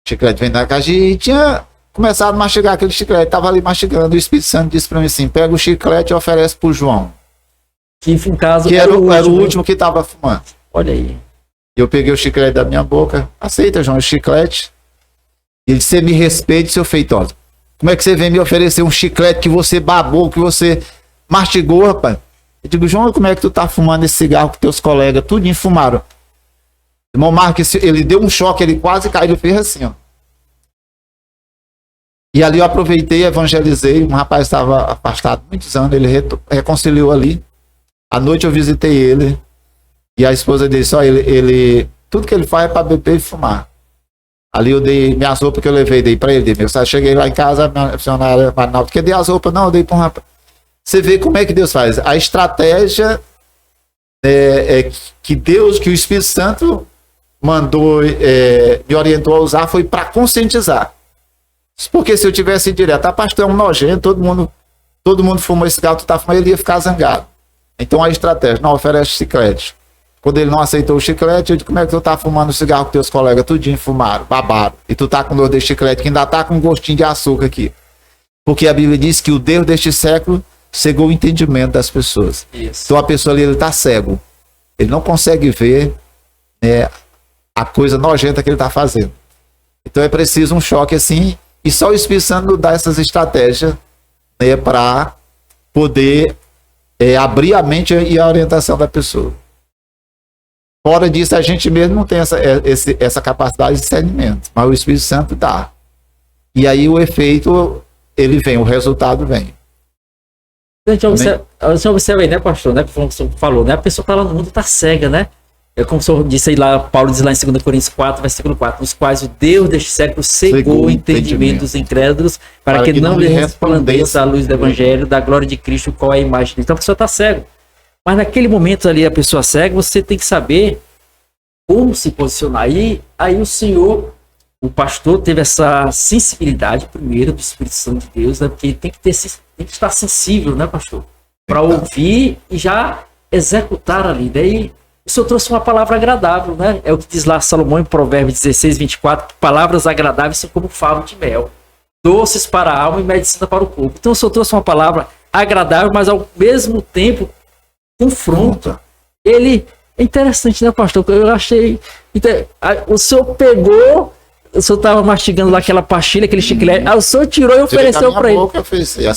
O chiclete vem da caixa e tinha começado a mastigar aquele chiclete. Estava ali mastigando. O Espírito Santo disse para mim assim: pega o chiclete e oferece para o João. Que em caso que era o último que estava fumando. Olha aí. Eu peguei o chiclete da minha boca. Aceita, João, o chiclete. E ele disse: você me respeite, seu feitosa. Como é que você vem me oferecer um chiclete que você babou, que você mastigou, rapaz? Eu digo: João, como é que tu tá fumando esse cigarro com teus colegas? Tudinho fumaram. O irmão Marcos, ele deu um choque, ele quase caiu, ele fez assim, ó. E ali eu aproveitei, evangelizei. Um rapaz estava afastado há muitos anos, ele reconciliou ali. À noite eu visitei ele. E a esposa dele, só ele tudo que ele faz é para beber e fumar. Ali eu dei minhas roupas que eu levei, dei para ele. Eu cheguei lá em casa, a minha funcionária, porque dei as roupas, não, eu dei para um rapaz. Você vê como é que Deus faz. A estratégia que o Espírito Santo mandou, me orientou a usar foi para conscientizar. Porque se eu tivesse direto, pastor, é um nojento, todo mundo fumou esse cigarro, tu tá fumando, ele ia ficar zangado. Então a estratégia, não oferece chiclete. Quando ele não aceitou o chiclete, eu disse, como é que tu tá fumando cigarro com teus colegas, tudinho fumaram, babaram, e tu tá com dor de chiclete, que ainda tá com um gostinho de açúcar aqui. Porque a Bíblia diz que o Deus deste século cegou o entendimento das pessoas. Isso. Então a pessoa ali, ele tá cego. Ele não consegue ver, né, a coisa nojenta que ele tá fazendo. Então é preciso um choque assim, e só o Espírito Santo dá essas estratégias, né, para poder abrir a mente e a orientação da pessoa. Fora disso, a gente mesmo não tem essa capacidade de discernimento, mas o Espírito Santo dá. E aí o efeito, ele vem, o resultado vem. Gente, você observa aí, né, pastor, né, como o senhor falou, né, a pessoa está lá no mundo, está cega, né? É como o senhor disse aí lá, Paulo diz lá em 2 Coríntios 4, versículo 4, nos quais o Deus deste século cegou o entendimento dos incrédulos, para que não lhe resplandeça a luz do evangelho, da glória de Cristo, qual é a imagem dele. Então a pessoa está cega. Mas naquele momento ali, a pessoa cega, você tem que saber como se posicionar. E aí o senhor, o pastor, teve essa sensibilidade, primeiro, do Espírito Santo de Deus, né? Porque tem que estar sensível, né, pastor? Para ouvir e já executar ali. Daí o senhor trouxe uma palavra agradável, né? É o que diz lá Salomão em Provérbios 16, 24, palavras agradáveis são como favo de mel, doces para a alma e medicina para o corpo. Então o senhor trouxe uma palavra agradável, mas ao mesmo tempo confronta. Ele é interessante, né, pastor? Eu achei. O senhor pegou, o senhor estava mastigando lá aquela pastilha, aquele chiclete, aí o senhor tirou e ofereceu para ele.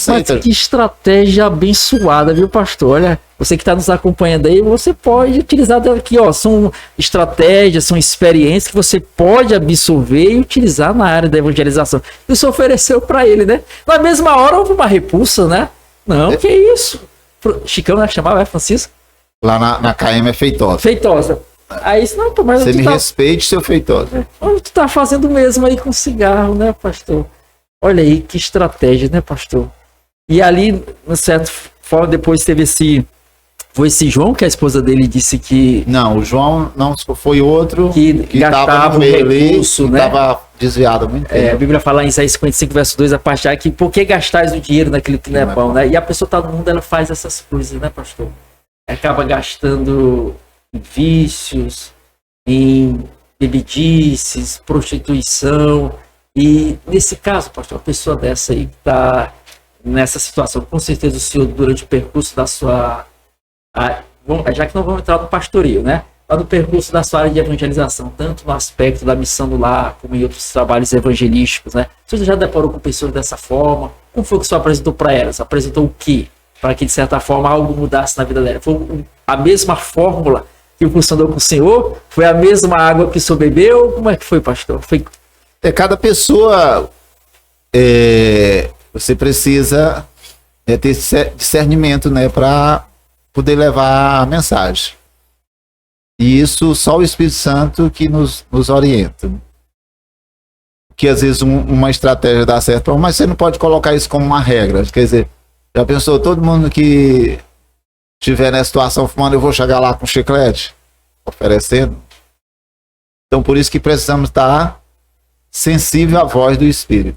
Mas que estratégia abençoada, viu, pastor? Olha, você que está nos acompanhando aí, você pode utilizar aqui, ó. São estratégias, são experiências que você pode absorver e utilizar na área da evangelização. E o senhor ofereceu para ele, né? Na mesma hora houve uma repulsa, né? Não, que isso? Chicão, né? Chamava, Francisco? Lá na KM é Feitosa. Feitosa. Aí isso não, mas você me respeite, seu Feitosa. Tu tá fazendo mesmo aí com cigarro, né, pastor? Olha aí que estratégia, né, pastor? E ali, de certa forma, depois teve foi esse João que a esposa dele disse que... Não, o João não foi outro que gastava no meio recurso, ali, né? Estava desviado há muito tempo. A Bíblia fala em Isaías 55, verso 2, a parte A, que por que gastais o dinheiro naquilo que não é pão, né? E a pessoa tá no mundo, ela faz essas coisas, né, pastor? Acaba gastando em vícios, em bebedices, prostituição. E nesse caso, pastor, a pessoa dessa aí que está nessa situação, com certeza o senhor, durante o percurso da sua... já que não vamos entrar no pastoreio, né? Mas no percurso da sua área de evangelização, tanto no aspecto da missão do lar, como em outros trabalhos evangelísticos, né? Você já deparou com pessoas dessa forma? Como foi que o senhor apresentou para elas? Apresentou o quê? Para que, de certa forma, algo mudasse na vida dela? Foi a mesma fórmula que funcionou com o senhor? Foi a mesma água que o senhor bebeu? Como é que foi, pastor? Cada pessoa, você precisa ter discernimento, né, para poder levar a mensagem. E isso só o Espírito Santo que nos orienta. Que às vezes uma estratégia dá certo, mas você não pode colocar isso como uma regra. Quer dizer, já pensou, todo mundo que estiver nessa situação fumando, eu vou chegar lá com chiclete, oferecendo? Então, por isso que precisamos estar sensível à voz do Espírito.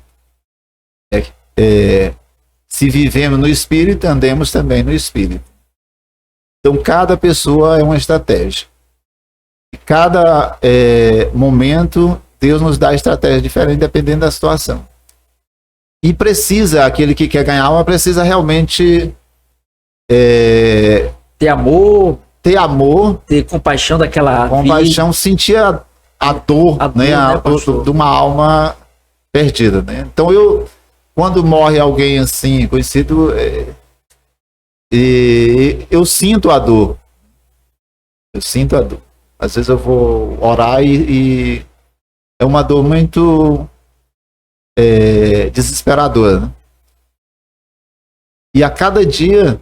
Se vivemos no Espírito, andemos também no Espírito. Então, cada pessoa é uma estratégia. E cada momento, Deus nos dá estratégia diferente, dependendo da situação. E precisa, aquele que quer ganhar alma, precisa realmente ter amor, ter compaixão daquela compaixão, sentir a dor, né, a dor de uma alma perdida, né? Então quando morre alguém assim conhecido, eu sinto a dor. Às vezes eu vou orar e é uma dor muito desesperadora, né? E a cada dia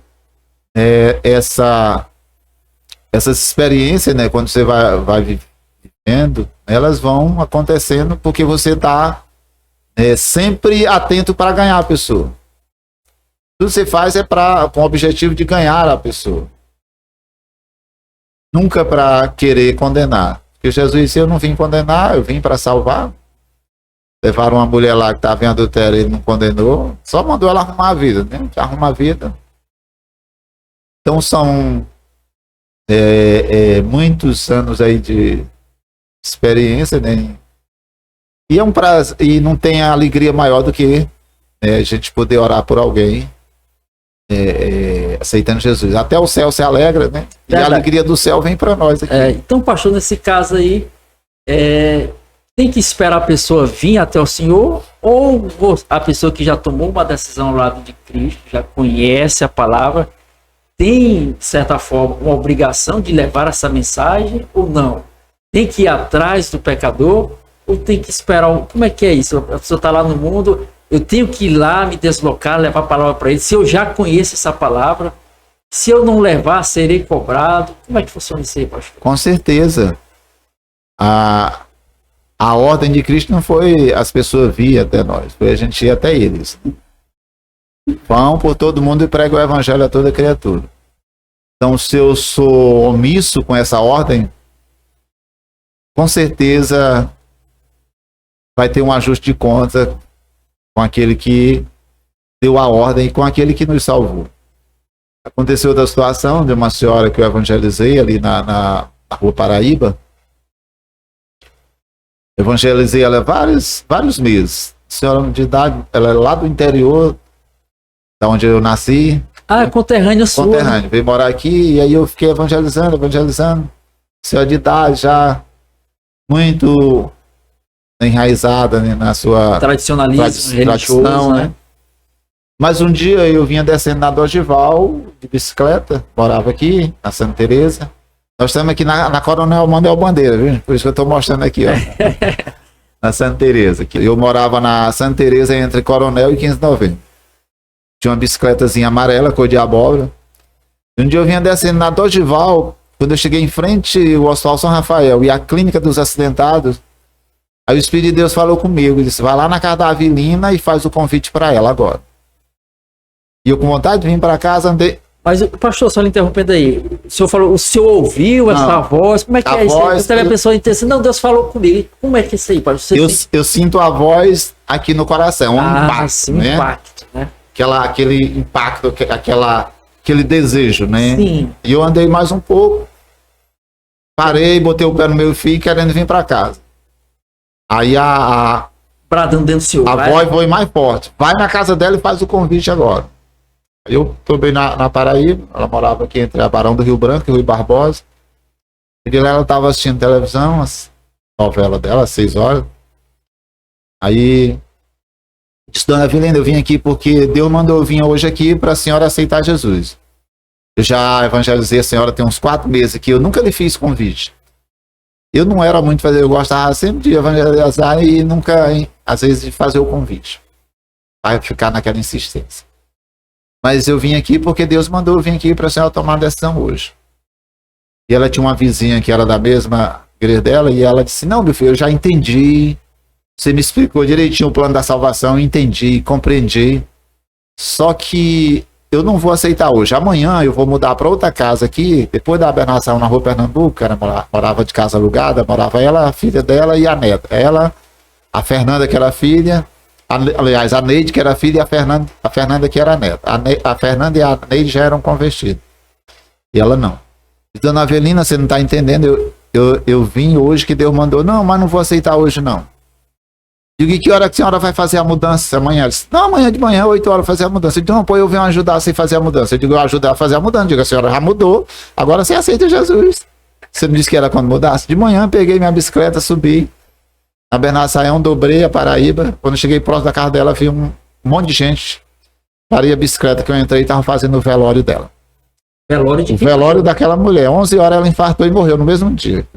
essas experiências, né, quando você vai vivendo, elas vão acontecendo porque você está sempre atento para ganhar a pessoa. Tudo que você faz é com o objetivo de ganhar a pessoa. Nunca para querer condenar. Porque Jesus disse, eu não vim condenar, eu vim para salvar. Levaram uma mulher lá que estava em adultério e ele não condenou, só mandou ela arrumar a vida, né? Arruma a vida. Então são muitos anos aí de experiência, né? E é um prazer, e não tem alegria maior do que a gente poder orar por alguém aceitando Jesus. Até o céu se alegra, né? E a alegria do céu vem para nós aqui. Então, pastor, nesse caso aí, tem que esperar a pessoa vir até o Senhor, ou a pessoa que já tomou uma decisão ao lado de Cristo, já conhece a palavra, tem, de certa forma, uma obrigação de levar essa mensagem ou não? Tem que ir atrás do pecador ou tem que esperar? Como é que é isso? A pessoa está lá no mundo, eu tenho que ir lá, me deslocar, levar a palavra para ele. Se eu já conheço essa palavra, se eu não levar, serei cobrado. Como é que funciona isso aí, pastor? Com certeza. A ordem de Cristo não foi as pessoas virem até nós, foi a gente ir até eles. Vão por todo mundo e pregam o evangelho a toda criatura. Então, se eu sou omisso com essa ordem, com certeza vai ter um ajuste de conta com aquele que deu a ordem e com aquele que nos salvou. Aconteceu outra situação de uma senhora que eu evangelizei ali na Rua Paraíba. Evangelizei ela vários meses. Senhora de idade, ela é lá do interior, da onde eu nasci. Conterrânea sua. Conterrânea. Veio morar aqui e aí eu fiquei evangelizando. Senhora de idade já muito enraizada, né, na sua tradicionalismo tradição, né? Mas um dia eu vinha descendo na Dogival de bicicleta, morava aqui na Santa Teresa. Nós estamos aqui na Coronel Manuel Bandeira, viu? Por isso que eu estou mostrando aqui, ó. Na Santa Teresa. Eu morava na Santa Teresa entre Coronel e 15 de Novembro. Tinha uma bicicletazinha amarela, cor de abóbora. Um dia eu vinha descendo na Dogival, quando eu cheguei em frente ao Hospital São Rafael e a Clínica dos Acidentados, aí o Espírito de Deus falou comigo, disse, vai lá na casa da Avelina e faz o convite para ela agora. E eu com vontade de vir para casa, andei... Mas, pastor, só lhe interrompendo aí, o senhor falou, o senhor ouviu essa voz? Como é que é isso? Você teve a pessoa entender assim, não, Deus falou comigo. Como é que é isso aí, pastor? Eu sinto a voz aqui no coração, um impacto, sim, né? Impacto, né? Aquele impacto, aquele desejo, né? Sim. E eu andei mais um pouco, parei, botei o pé no meu filho, querendo vir para casa. Aí bradando dentro do senhor. A voz foi mais forte. Vai na casa dela e faz o convite agora. Aí eu tomei na Paraíba, ela morava aqui entre a Barão do Rio Branco e Rui Barbosa. E lá ela estava assistindo televisão, as novelas dela, às 6 horas. Aí disse, dona Avelina, eu vim aqui porque Deus mandou eu vir hoje aqui para a senhora aceitar Jesus. Eu já evangelizei a senhora tem uns 4 meses aqui, eu nunca lhe fiz convite. Eu não era muito fazer, eu gostava sempre de evangelizar e nunca, às vezes, de fazer o convite. Vai ficar naquela insistência. Mas eu vim aqui porque Deus mandou eu vir aqui para a senhora tomar uma decisão hoje. E ela tinha uma vizinha que era da mesma igreja dela e ela disse, não, meu filho, eu já entendi. Você me explicou direitinho o plano da salvação, eu entendi, compreendi. Só que eu não vou aceitar hoje. Amanhã eu vou mudar para outra casa aqui, depois da aberração na Rua Pernambuco, ela morava de casa alugada, morava ela, a filha dela e a neta. Ela, a Fernanda, que era filha, aliás, a Neide, que era filha, e a Fernanda, que era neta. A Fernanda e a Neide já eram convertidas. E ela não. E, dona Avelina, você não está entendendo? Eu vim hoje que Deus mandou. Não, mas não vou aceitar hoje, não. Digo, e que hora que a senhora vai fazer a mudança? Amanhã? Ela disse, não, amanhã de manhã, 8 horas, fazer a mudança. Eu digo, não, pô, eu venho ajudar você a fazer a mudança. Eu digo, eu ajudar a fazer a mudança. Eu digo, a senhora já mudou, agora você aceita Jesus. Você me disse que era quando mudasse? De manhã, peguei minha bicicleta, subi. Na Bernardo Saião, dobrei a Paraíba. Quando cheguei próximo da casa dela, vi um monte de gente. Parei a bicicleta que eu entrei e estava fazendo o velório dela. Velório de o velório daquela mulher. 11 horas ela infartou e morreu no mesmo dia.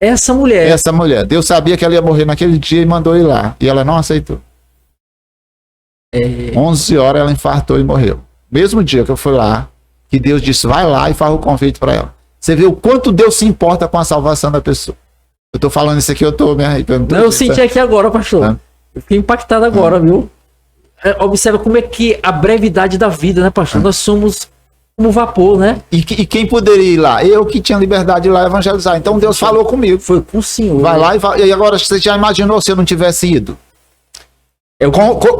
Essa mulher. Essa mulher. Deus sabia que ela ia morrer naquele dia e mandou ir lá. E ela não aceitou. 11 horas ela infartou e morreu. Mesmo dia que eu fui lá, que Deus disse, vai lá e faz o convite para ela. Você vê o quanto Deus se importa com a salvação da pessoa. Eu tô falando isso aqui, eu tô me arrependendo. Não, eu senti aqui agora, pastor. Eu fiquei impactado agora, viu? Observa como é que a brevidade da vida, né, pastor? Nós somos como vapor, né? E quem poderia ir lá? Eu que tinha liberdade de ir lá evangelizar. Então Deus falou comigo. Foi com o senhor. Vai lá e agora você já imaginou se eu não tivesse ido?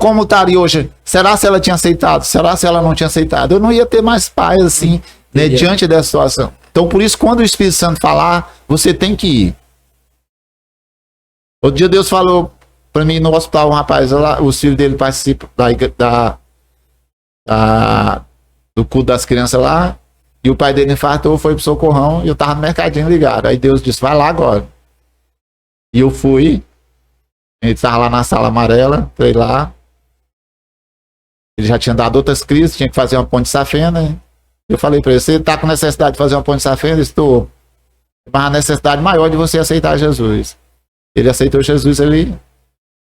Como estaria hoje? Será se ela tinha aceitado? Será se ela não tinha aceitado? Eu não ia ter mais paz assim, né, diante dessa situação. Então, por isso, quando o Espírito Santo falar, você tem que ir. Outro dia Deus falou para mim no hospital, um rapaz, lá, os filhos dele participam do culto das crianças lá, e o pai dele infartou, foi pro socorrão, e eu tava no mercadinho ligado. Aí Deus disse, vai lá agora. E eu fui, ele estava lá na sala amarela, entrei lá. Ele já tinha dado outras crises, tinha que fazer uma ponte safena. Eu falei para ele, você está com necessidade de fazer uma ponte safena? Estou. Mas a necessidade maior de você aceitar Jesus. Ele aceitou Jesus ali.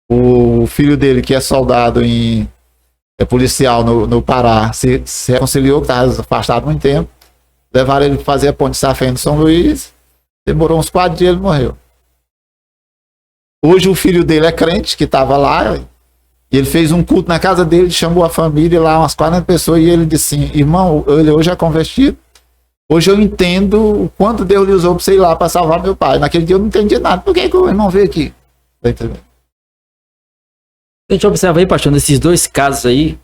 O filho dele, que é soldado é policial no Pará, se reconciliou, que estava afastado há muito tempo. Levaram ele para fazer a ponte safena em São Luís. Demorou uns 4 dias, ele morreu. Hoje o filho dele é crente, que estava lá, e ele fez um culto na casa dele, chamou a família lá, umas 40 pessoas, e ele disse assim, irmão, ele hoje é convertido, hoje eu entendo o quanto Deus lhe usou para você ir lá para salvar meu pai. Naquele dia eu não entendi nada, por que o irmão veio aqui? Tá entendendo? A gente observa aí, pastor, nesses 2 casos aí,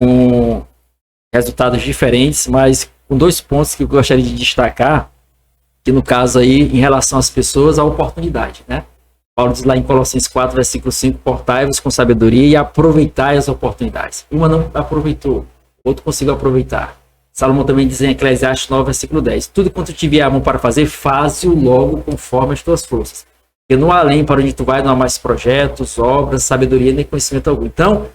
com resultados diferentes, mas com 2 pontos que eu gostaria de destacar, que no caso aí, em relação às pessoas, a oportunidade, né? Paulo diz lá em Colossenses 4, versículo 5, portai-vos com sabedoria e aproveitai as oportunidades. Uma não aproveitou, o outro conseguiu aproveitar. Salomão também diz em Eclesiastes 9, versículo 10, tudo quanto tiver a mão para fazer, faze-o logo conforme as tuas forças. Porque no além, para onde tu vai, não há mais projetos, obras, sabedoria, nem conhecimento algum. Então,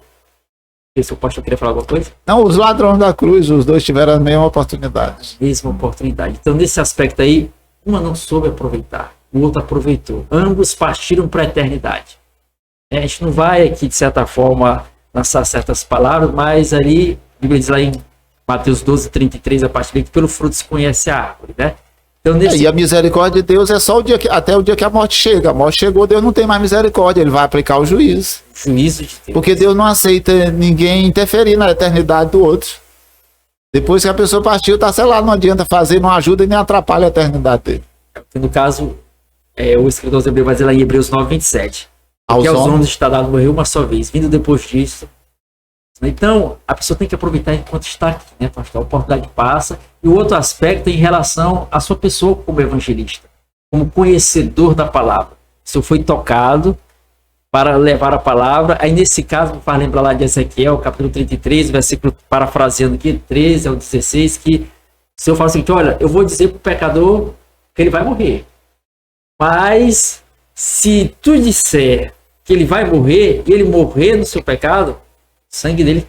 se o pastor queria falar alguma coisa? Não, os ladrões da cruz, os dois tiveram a mesma oportunidade. Mesma oportunidade. Então, nesse aspecto aí, uma não soube aproveitar, o outro aproveitou. Ambos partiram para a eternidade. A gente não vai aqui, de certa forma, lançar certas palavras, mas ali, a Bíblia diz lá em Mateus 12, 33, a parte B, que pelo fruto se conhece a árvore, né? Então, E a misericórdia de Deus é só até o dia que a morte chega. A morte chegou, Deus não tem mais misericórdia, ele vai aplicar o juízo. Juízo de Deus. Porque Deus não aceita ninguém interferir na eternidade do outro. Depois que a pessoa partiu, está selado, não adianta fazer, não ajuda e nem atrapalha a eternidade dele. No caso, o escritor aos Hebreus vai dizer lá em Hebreus 9, 27. Porque aos homens está dado morrer uma só vez, vindo depois disso. Então, a pessoa tem que aproveitar enquanto está aqui, né, pastor? A oportunidade passa. E o outro aspecto é em relação à sua pessoa como evangelista, como conhecedor da palavra. O senhor foi tocado para levar a palavra. Aí, nesse caso, me faz lembrar lá de Ezequiel, capítulo 33, versículo, parafraseando aqui, 13 ao 16, que o senhor fala assim, olha, eu vou dizer para o pecador que ele vai morrer. Mas, se tu disser que ele vai morrer, e ele morrer no seu pecado, o sangue dele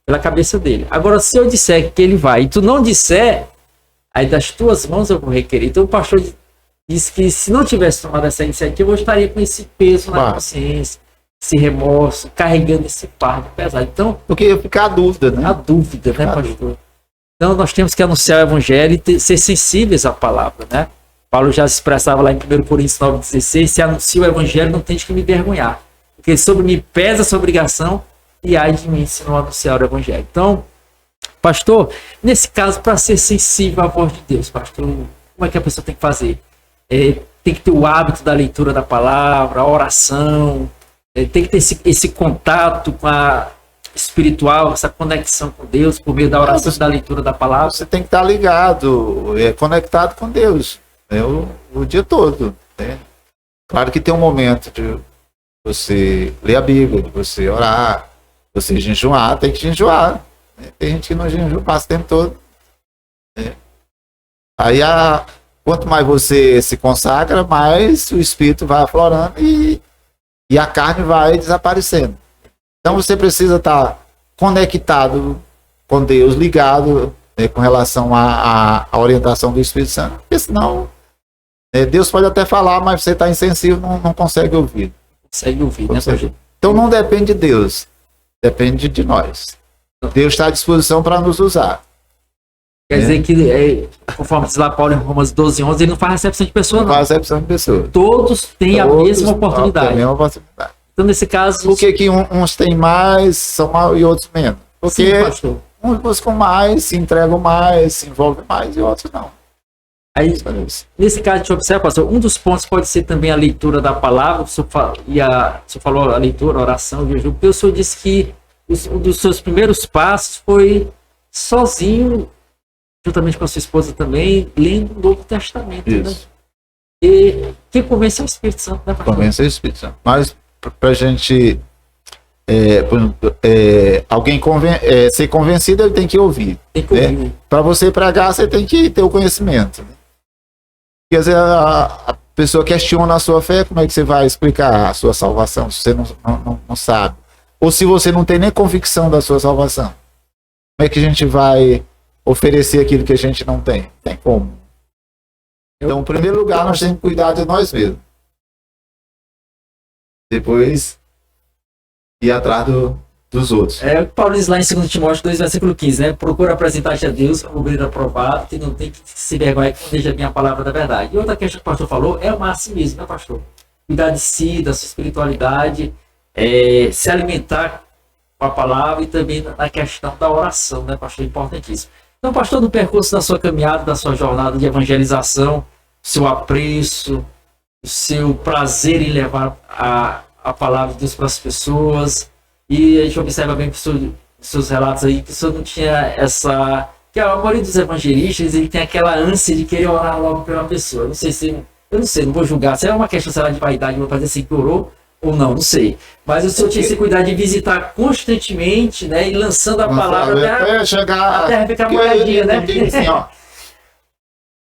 pela cabeça dele. Agora, se eu disser que ele vai, e tu não disser, aí das tuas mãos eu vou requerer. Então, o pastor disse que se não tivesse tomado essa iniciativa, eu estaria com esse peso na consciência, esse remorso, carregando esse fardo pesado. Então, porque ia ficar a dúvida, né? A dúvida, né, pastor? Então, nós temos que anunciar o evangelho e ser sensíveis à palavra, né? Paulo já se expressava lá em 1 Coríntios 9,16, se anuncia o evangelho, não tens que me envergonhar, porque sobre mim pesa essa obrigação, e ai de mim se não anunciar o evangelho. Então, pastor, nesse caso, para ser sensível à voz de Deus, pastor, como é que a pessoa tem que fazer? Tem que ter o hábito da leitura da palavra, a oração, tem que ter esse contato com a espiritual, essa conexão com Deus por meio da oração e da leitura da palavra. Você tem que estar ligado, conectado com Deus, né, o dia todo, né? Claro que tem um momento de você ler a Bíblia, de você orar, você jejuar, tem que jejuar, né? Tem gente que não jejua, passa o tempo todo, né? Aí quanto mais você se consagra, mais o espírito vai aflorando e a carne vai desaparecendo. Então você precisa estar conectado com Deus, ligado, né, com relação à orientação do Espírito Santo, porque senão Deus pode até falar, mas você está insensível, não consegue ouvir. Consegue ouvir, né, pastor? Então não depende de Deus, depende de nós. Deus está à disposição para nos usar. Quer dizer que, conforme diz lá Paulo em Romanos 12, 11, ele não faz recepção de pessoa, não. Não faz recepção de pessoa. Todos têm a mesma oportunidade. A mesma oportunidade. Então, nesse caso... Por que uns têm mais, são mais, e outros menos? Porque sim, pastor, uns buscam mais, se entregam mais, se envolvem mais, e outros não. Aí, nesse caso, a gente observa, pastor, um dos pontos pode ser também a leitura da palavra. O senhor falou a leitura, a oração, o jejum. O senhor disse que um dos seus primeiros passos foi sozinho, juntamente com a sua esposa também, lendo o Novo Testamento. Né? E que convence o Espírito Santo, né, pastor? Convence o Espírito Santo. Mas, para a gente, alguém ser convencido, ele tem que ouvir. Tem que ouvir. Né? Para você pregar, você tem que ter o conhecimento. Né? Quer dizer, a pessoa questiona a sua fé, como é que você vai explicar a sua salvação se você não sabe? Ou se você não tem nem convicção da sua salvação? Como é que a gente vai oferecer aquilo que a gente não tem? Não tem como. Então, em primeiro lugar, nós temos que cuidar de nós mesmos. Depois, ir atrás dos outros. É o que Paulo diz lá em 2 Timóteo 2, versículo 15, né? Procura apresentar-te a Deus como obreiro aprovado, que não tem que se vergonhar, que não deixa a minha palavra da verdade. E outra questão que o pastor falou é amar a si mesmo, né, pastor? Cuidar de si, da sua espiritualidade, se alimentar com a palavra e também na questão da oração, né, pastor? Importantíssimo. Então, pastor, no percurso da sua caminhada, da sua jornada de evangelização, seu apreço, o seu prazer em levar a palavra de Deus para as pessoas, e a gente observa bem que seus relatos aí, que o senhor não tinha essa... que a maioria dos evangelistas, ele tem aquela ânsia de querer orar logo pela pessoa. Eu não sei, não vou julgar. Se é uma questão, será, de vaidade, vou fazer assim que orou, ou não sei. Mas o senhor tinha esse cuidado de visitar constantemente, né, e lançando a palavra até ficar molhadinha, né? Assim, ó,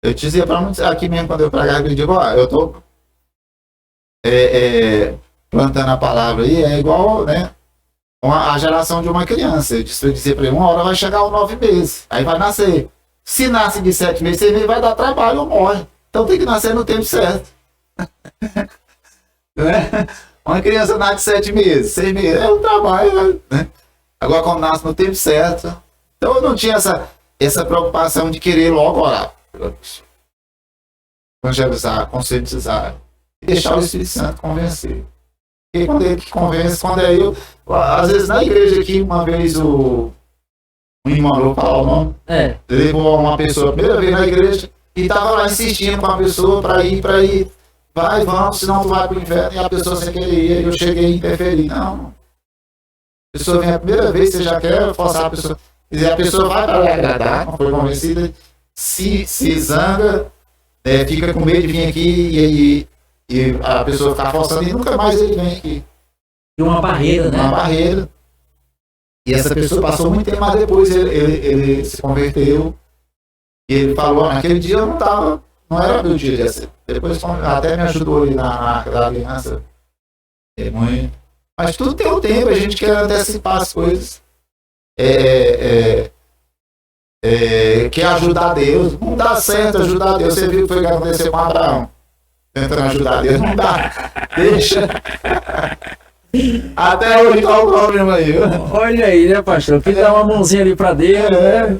eu dizia para muitos, aqui mesmo quando eu pregava, eu digo, ó, eu tô plantando a palavra aí, é igual, né, a geração de uma criança. Eu dizia para ele, uma hora vai chegar aos 9 meses, aí vai nascer. Se nasce de 7 meses, 6 meses vai dar trabalho ou morre. Então tem que nascer no tempo certo. Né? Uma criança nasce de 7 meses, 6 meses, é um trabalho, né? Agora quando nasce no tempo certo. Então eu não tinha essa preocupação de querer logo orar. Evangelizar, conscientizar. E deixar o Espírito Santo convencer. Porque quando ele convence, quando é eu... Às vezes na igreja aqui, uma vez um irmão, vou falar o nome, levou uma pessoa a primeira vez na igreja e estava lá insistindo com a pessoa para ir. Vai, vamos, senão tu vai para o inferno. E a pessoa sem querer ir, eu cheguei a interferir. Não. A pessoa vem a primeira vez, você já quer forçar a pessoa. E a pessoa vai para lhe agradar, não foi convencida, se zanga, fica com medo de vir aqui e a pessoa ficar forçando e nunca mais ele vem aqui. E uma barreira, né? Uma barreira. E essa pessoa passou muito tempo, mas depois ele se converteu. E ele falou, naquele dia eu não estava, não era meu dia de ser. Depois até me ajudou ali na aliança. Mas tudo tem um tempo, a gente quer antecipar as coisas. Quer ajudar Deus. Não dá certo ajudar Deus. Você viu o que foi que aconteceu com Abraão? Tentando ajudar Deus. Não dá. Deixa. Até hoje tá o problema aí. Olha aí, né, pastor? Que dá uma mãozinha ali para Deus, né?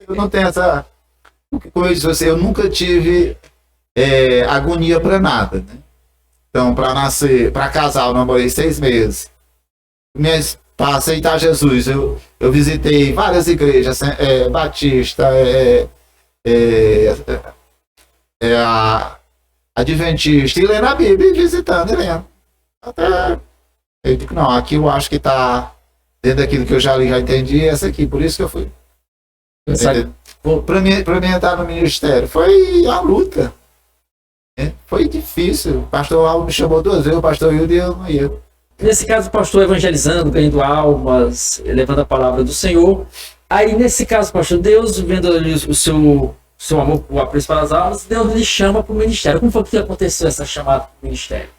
Eu não tenho essa coisa, eu nunca tive agonia para nada, né? Então, para nascer, para casar, eu namorei 6 meses. Para aceitar Jesus, eu visitei várias igrejas, Batista, Adventista, e lendo a Bíblia, e visitando, e lendo. Até eu digo, não, aqui eu acho que está dentro daquilo que eu já li, já entendi, essa aqui, por isso que eu fui. Para mim entrar no ministério foi a luta. Foi difícil. O pastor Alvo me chamou 2 vezes, o pastor Hildo, e eu não ia. Nesse caso, o pastor evangelizando, ganhando almas, levando a palavra do Senhor. Aí, nesse caso, pastor, Deus, vendo o seu amor, o apreço para as almas, Deus lhe chama para o ministério. Como foi que aconteceu essa chamada para o ministério?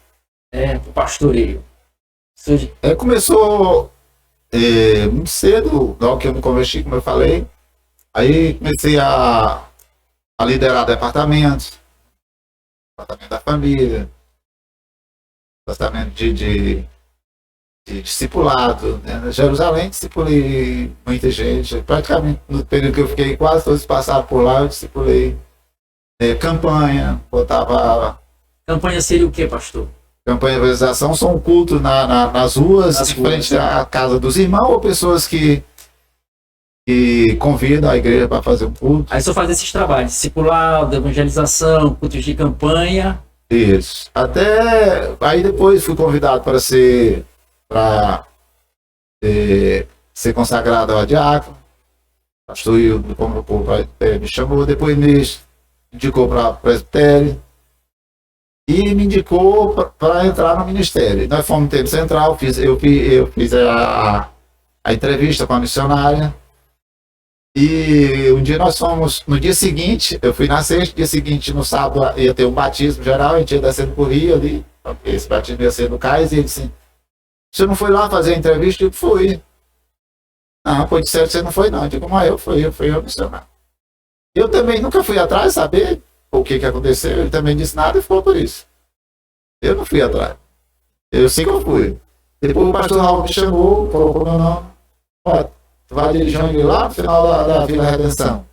Para o pastoreio? Começou muito cedo, logo que eu me converti, como eu falei. Aí comecei a liderar departamentos da família, departamento de discipulado, né? Na Jerusalém discipulei muita gente, praticamente no período que eu fiquei, quase todos passaram por lá, eu discipulei. Campanha, botava... Campanha seria o que, pastor? Campanha de evangelização são cultos nas ruas, em frente à casa dos irmãos, ou pessoas que e convidam a igreja para fazer um culto. Aí só faz esses trabalhos, discipulado, evangelização, cultos de campanha. Isso. Até aí depois fui convidado para ser consagrado a diácono. O pastor Hildo me chamou, depois me indicou para presbitério e me indicou para entrar no ministério. Nós fomos no tempo central, eu fiz a entrevista com a missionária. E um dia nós fomos, no dia seguinte, eu fui na sexta, dia seguinte, no sábado, ia ter um batismo geral, a gente ia descendo por Rio ali, esse batismo ia ser no cais, e ele disse, você não foi lá fazer a entrevista? Eu fui. Não, pô, disseram que você não foi não. Eu digo, mas eu fui eu missionário. Eu também nunca fui atrás, saber o que aconteceu, ele também disse nada e ficou por isso. Eu não fui atrás. Eu sei que eu fui. Depois o pastor Raul me chamou, colocou meu nome, ó, tu vai dirigir ele lá no final da Vila Redenção.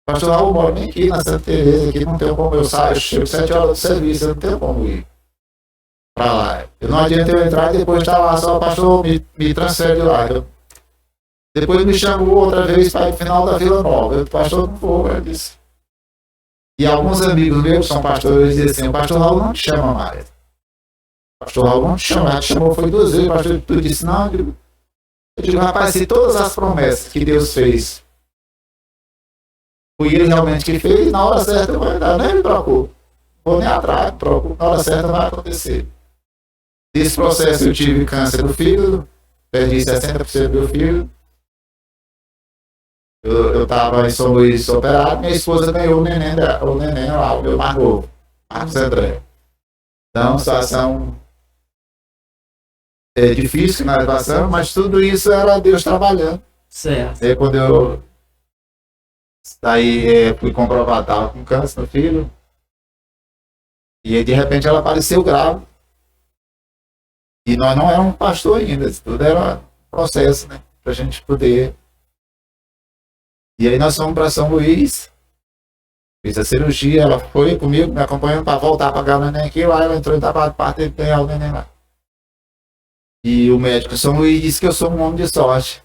O pastor Raul mora nem aqui na Santa Teresa, aqui não tem como eu sair, eu chego 7 horas do serviço, eu não tenho como ir pra lá. Eu não adianta eu entrar e depois estar lá, só o pastor me transfere de lá. Depois me chamou outra vez para ir no final da Vila Nova. Eu, pastor, não vou, eu disse. E alguns amigos meus são pastores e dizem assim, o pastor Raul não te chama mais. O pastor Raul não te chama, já te chamou, foi 2 vezes, o pastor tu disse, não, eu digo, rapaz, se todas as promessas que Deus fez, foi ele realmente que fez, na hora certa eu vou entrar, nem me preocupo. Vou nem atrás, me preocupo, na hora certa vai acontecer. Nesse processo eu tive câncer no fígado, perdi 60% do meu fígado. Eu estava em São Luís operado, minha esposa ganhou o neném lá, o meu mais novo, Marcos André. Então, situação difícil que nós passamos, mas tudo isso era Deus trabalhando. Certo. E aí, quando eu fui comprovar, estava com câncer no fígado, e aí, de repente ela apareceu grávida. E nós não éramos pastor ainda, isso tudo era um processo, né, para a gente poder. E aí nós fomos para São Luís, fiz a cirurgia, ela foi comigo, me acompanhando para voltar para pegar o neném aqui, lá ela entrou em trabalho de parto e ganhar o neném lá. E o médico de São Luís disse que eu sou um homem de sorte.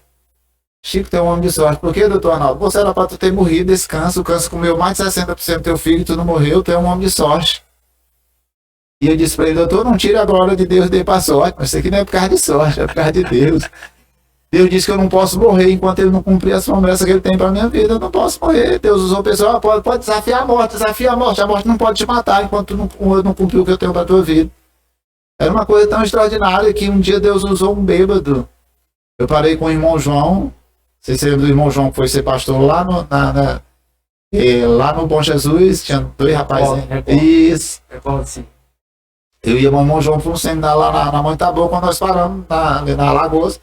Chico, tem um homem de sorte. Por que, doutor Arnaldo? Você era para tu ter morrido desse câncer, o câncer comeu mais de 60% do teu filho e tu não morreu, tu é um homem de sorte. E eu disse para ele, doutor, não tire a glória de Deus e dê para a sorte, mas isso aqui não é por causa de sorte, é por causa de Deus. Deus disse que eu não posso morrer enquanto ele não cumprir as promessas que ele tem para a minha vida. Eu não posso morrer. Deus usou pessoas, pode desafiar a morte, desafia a morte. A morte não pode te matar enquanto eu não cumprir o que eu tenho para a tua vida. Era uma coisa tão extraordinária que um dia Deus usou um bêbado. Eu parei com o irmão João, vocês lembram do irmão João que foi ser pastor lá no Bom Jesus, tinha 2 rapazes. Isso. Sim. Eu e o irmão João fomos um seminário lá na Monte Boa, quando nós paramos na Lagoas.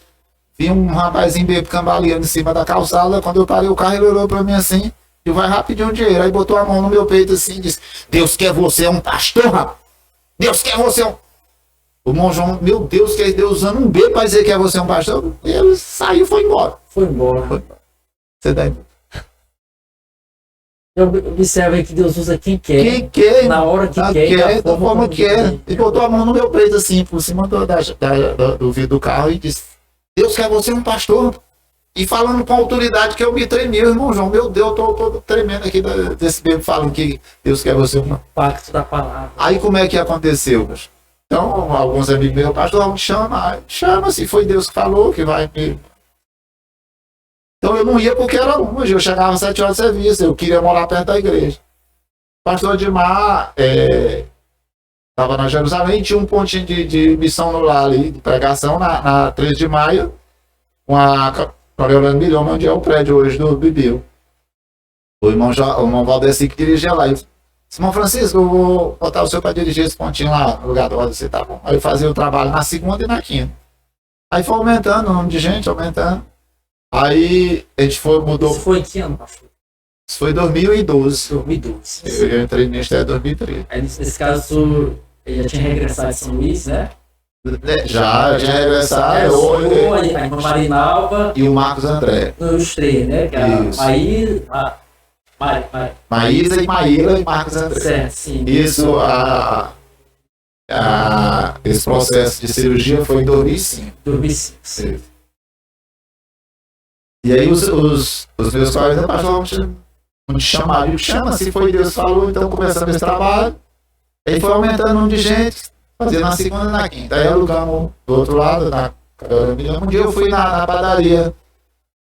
Vi um rapazinho bêbado cambaleando em cima da calçada. Quando eu parei o carro, ele olhou para mim assim e vai rapidinho um dinheiro. Aí botou a mão no meu peito assim e disse: Deus quer você um pastor, rapaz. Deus quer você um. O irmão João, meu Deus, que Deus usando um bêbado para dizer que é você um pastor. E ele saiu e foi embora. Foi embora. Você tá aí. Eu observo aí que Deus usa quem quer. Quem quer. Na hora que quer. Da forma que quer. E botou a mão no meu peito assim, por cima do vidro do carro e disse: Deus quer você um pastor. E falando com autoridade que eu me tremi, irmão João, meu Deus, eu tô tremendo aqui desse bêbado falando que Deus quer você um pacto da palavra. Aí como é que aconteceu? Então, alguns amigos meus, pastor, me chama, se foi Deus que falou que vai me. Então eu não ia porque era longe, eu chegava às 7 horas de serviço, eu queria morar perto da igreja. O pastor Edmar estava na Jerusalém, tinha um pontinho de missão no lar ali, de pregação, na 13 de maio, com a Coreolano Milhão, onde é o prédio hoje do Bibil. O irmão Valdeci que dirigia lá. Eu disse: irmão Francisco, eu vou botar o senhor para dirigir esse pontinho lá, no lugar do Valdeci, tá bom. Aí eu fazia o trabalho na segunda e na quinta. Aí foi aumentando o número de gente, aumentando. Aí a gente mudou. Isso foi em que ano, pastor? Isso foi em 2012. 2012. Eu entrei no ministério em 2013. Aí nesse caso, ele já tinha regressado de São Luís, né? Já tinha regressado. A irmã Marinalva e o Marcos André. Os 3, né? Que a Maísa e Maíra e Marcos André. Certo, sim. Isso, esse processo de cirurgia foi em 2005. 2005. E aí os meus colegas, pastor, vamos te chamar. E chama, se foi Deus que falou, então começamos esse trabalho. Aí foi aumentando o número de gente, fazendo na segunda e na quinta. Aí alugamos do outro lado, um dia eu fui na padaria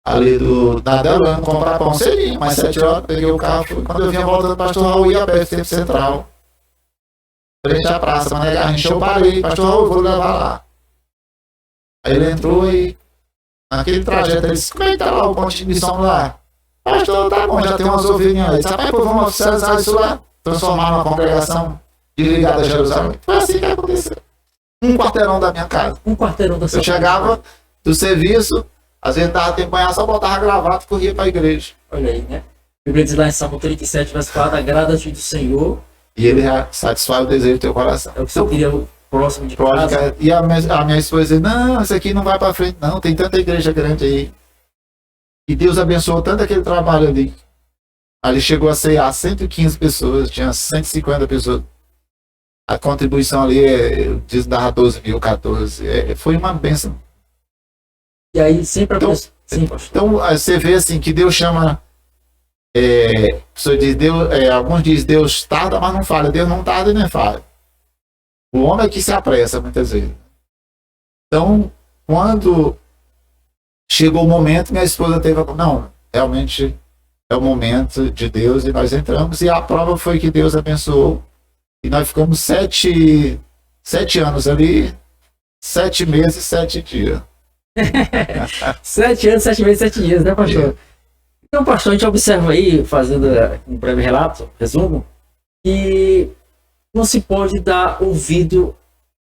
ali da Delano comprar pão cedinho, mais 7 horas, peguei o carro, fui. Quando eu vinha voltando, o pastor Raul ia perto do Tempo Central. Frente à praça, Mané Garrincha, eu parei, pastor Raul, eu vou levar lá. Aí ele entrou e naquele trajeto ele disse, como é que tá lá o ponto de missão lá? Pastor, tá bom, já tem umas ovelhinhas aí. Sabe, pô, vamos oficializar isso lá, transformar numa congregação ligada a Jerusalém. Foi assim que aconteceu. Um quarteirão da minha casa. Um quarteirão da sua casa. Eu chegava do serviço, às vezes dava tempo de banhar, só botava a gravata e corria para a igreja. Olha aí, né? A Bíblia diz lá em Salmo 37, verso 4, agrada-te do Senhor. E ele satisfaz o desejo do teu coração. É o que você queria próximo de casa. E a minha esposa dizia, não, isso aqui não vai para frente não, tem tanta igreja grande aí. E Deus abençoou tanto aquele trabalho ali. Ali chegou a ser a 115 pessoas, tinha 150 pessoas. A contribuição ali, dava 12 mil, 14. Foi uma bênção. E aí sempre então você vê assim que Deus chama. Diz, alguns dizem Deus tarda, mas não falha. Deus não tarda e nem falha. O homem é que se apressa muitas vezes. Então, quando chegou o momento, minha esposa teve não, realmente é o momento de Deus e nós entramos. E a prova foi que Deus abençoou. E nós ficamos 7 anos ali, 7 meses, 7 dias. 7 anos, 7 meses, 7 dias, né, pastor? Então, pastor, a gente observa aí, fazendo um breve relato, resumo, que não se pode dar ouvido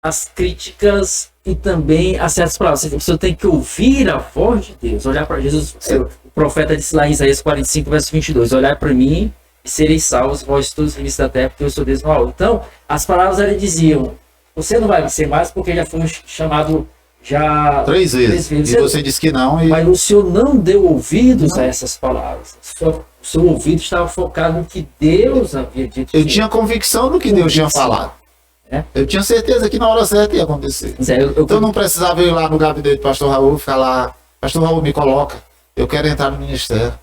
às críticas e também a certas palavras. Você tem que ouvir a voz de Deus, olhar para Jesus. O profeta disse lá em Isaías 45, verso 22, olhar para mim e sereis salvos, vós todos os da terra, porque eu sou Deus no alto. Então, as palavras ali diziam, você não vai ser mais porque já fomos chamado já 3 vezes. E você disse que não. Mas o senhor não deu ouvidos a essas palavras. O seu ouvido estava focado no que Deus havia dito. Eu tinha convicção do que Deus tinha falado. Eu tinha certeza que na hora certa ia acontecer. Então eu não precisava ir lá no gabinete do pastor Raul, ficar lá, pastor Raul, me coloca, eu quero entrar no ministério.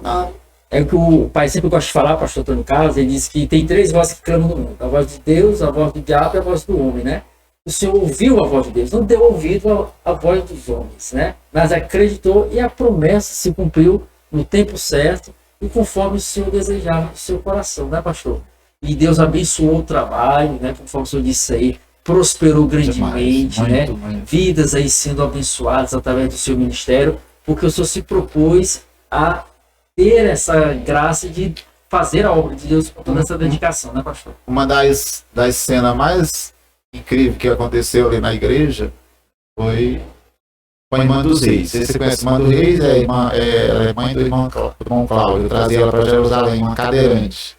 Não. É o que o pai sempre gosta de falar, pastor Antônio Carlos, ele diz que tem 3 vozes que clamam no mundo. A voz de Deus, a voz do diabo e a voz do homem, né? O senhor ouviu a voz de Deus, não deu ouvido à voz dos homens, né? Mas acreditou e a promessa se cumpriu no tempo certo e conforme o senhor desejava no seu coração, né, pastor? E Deus abençoou o trabalho, né? Conforme o senhor disse aí, prosperou grandemente, né? Vidas aí sendo abençoadas através do seu ministério, porque o senhor se propôs a ter essa graça de fazer a obra de Deus com toda essa dedicação, né, pastor? Uma das cenas mais incríveis que aconteceu ali na igreja foi com a irmã dos Reis. Você conhece a irmã dos Reis? É mãe do irmão Cláudio. Eu trazia ela para Jerusalém, uma cadeirante.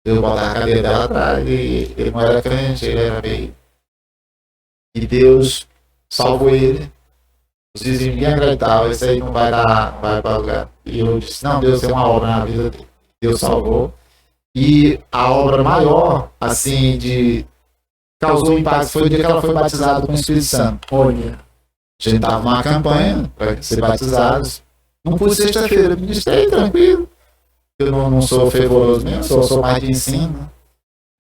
Eu botava a cadeira dela atrás e ele não era crente, ele era meio. E Deus salvou ele. Os vizinhos ninguém acreditava, isso aí não vai para lugar. E eu disse, não, Deus tem uma obra na vida dele. Deus salvou. E a obra maior, assim, causou impacto foi o dia que ela foi batizada com o Espírito Santo. Olha. A gente estava numa campanha para ser batizados. Não fui sexta-feira, ministrei tranquilo. Eu não sou fervoroso mesmo, sou mais de ensino.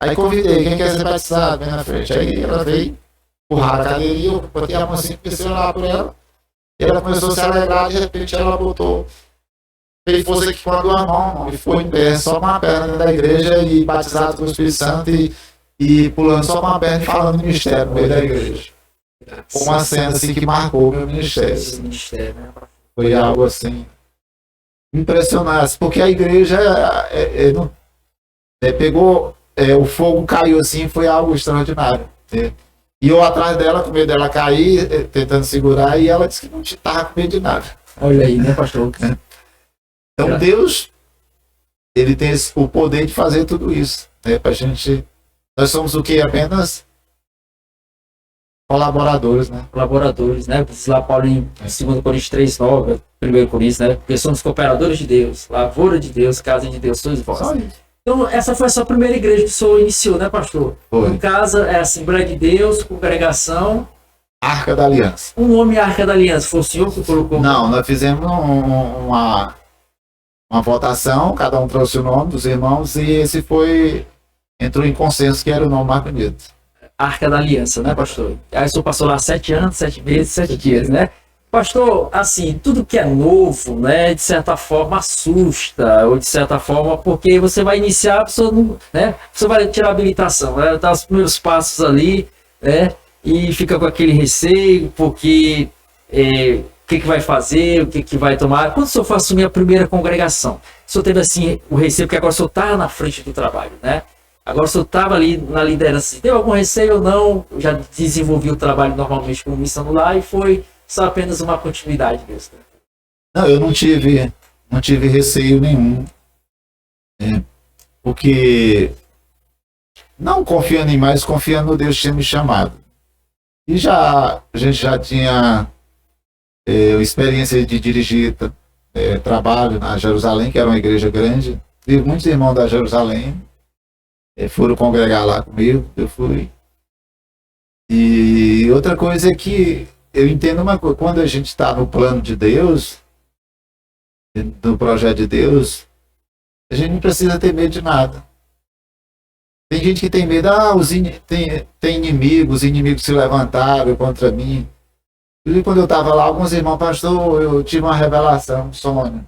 Aí convidei, quem quer ser batizado, vem na frente. Aí ela veio, empurrar a cadeirinha, eu botei a mão assim, comecei a olhar por ela. E ela começou a se alegrar, de repente ela botou. Fez força aqui com a duas mãos, e foi em pé, só com a perna dentro da igreja, e batizado com o Espírito Santo, e pulando só com a perna e falando no ministério no meio da igreja. Foi uma cena assim que marcou o meu ministério. Foi algo assim impressionante, porque a igreja pegou, o fogo caiu assim, foi algo extraordinário. E eu atrás dela, com medo dela cair, tentando segurar, e ela disse que não estava com medo de nada. Olha aí, né, pastor? Então Deus, ele tem o poder de fazer tudo isso, né? Pra gente, nós somos o que? Apenas colaboradores, né? Colaboradores, né? Diz lá Paulo em 2 Coríntios 3:9, 1 Coríntios, né? Porque somos cooperadores de Deus, lavoura de Deus, casa de Deus, sois vós. Então, essa foi a sua primeira igreja que o senhor iniciou, né, pastor? Foi. Em casa, é a Assembleia de Deus, congregação, Arca da Aliança. O nome Arca da Aliança, foi o senhor que colocou? Não, nós fizemos uma votação, cada um trouxe o nome dos irmãos e esse entrou em consenso que era o nome mais bonito. Arca da Aliança, né, pastor? Aí o senhor passou lá 7 anos, 7 meses, 7 dias, né? Pastor, assim, tudo que é novo, né, de certa forma assusta, ou de certa forma, porque você vai iniciar, a pessoa não, né, você vai tirar a habilitação, né, dar os primeiros passos ali, né, e fica com aquele receio, porque o que vai fazer, o que vai tomar. Quando o senhor for assumir a primeira congregação, o senhor teve, assim, o receio, porque agora o senhor está na frente do trabalho, né? Agora o senhor estava ali na liderança, teve algum receio ou não? Já desenvolvi o trabalho normalmente como missão no lar e foi só apenas uma continuidade disso, né? Não, eu não tive receio nenhum. Porque não confiando em mais, confiando no Deus que tinha me chamado. E a gente já tinha experiência de dirigir trabalho na Jerusalém, que era uma igreja grande. E muitos irmãos da Jerusalém foram congregar lá comigo, eu fui. E outra coisa é que eu entendo uma coisa, quando a gente está no plano de Deus, no projeto de Deus, a gente não precisa ter medo de nada. Tem gente que tem medo, tem inimigos, os inimigos se levantaram contra mim. E quando eu estava lá, alguns irmãos, pastor, eu tive uma revelação, um sonho.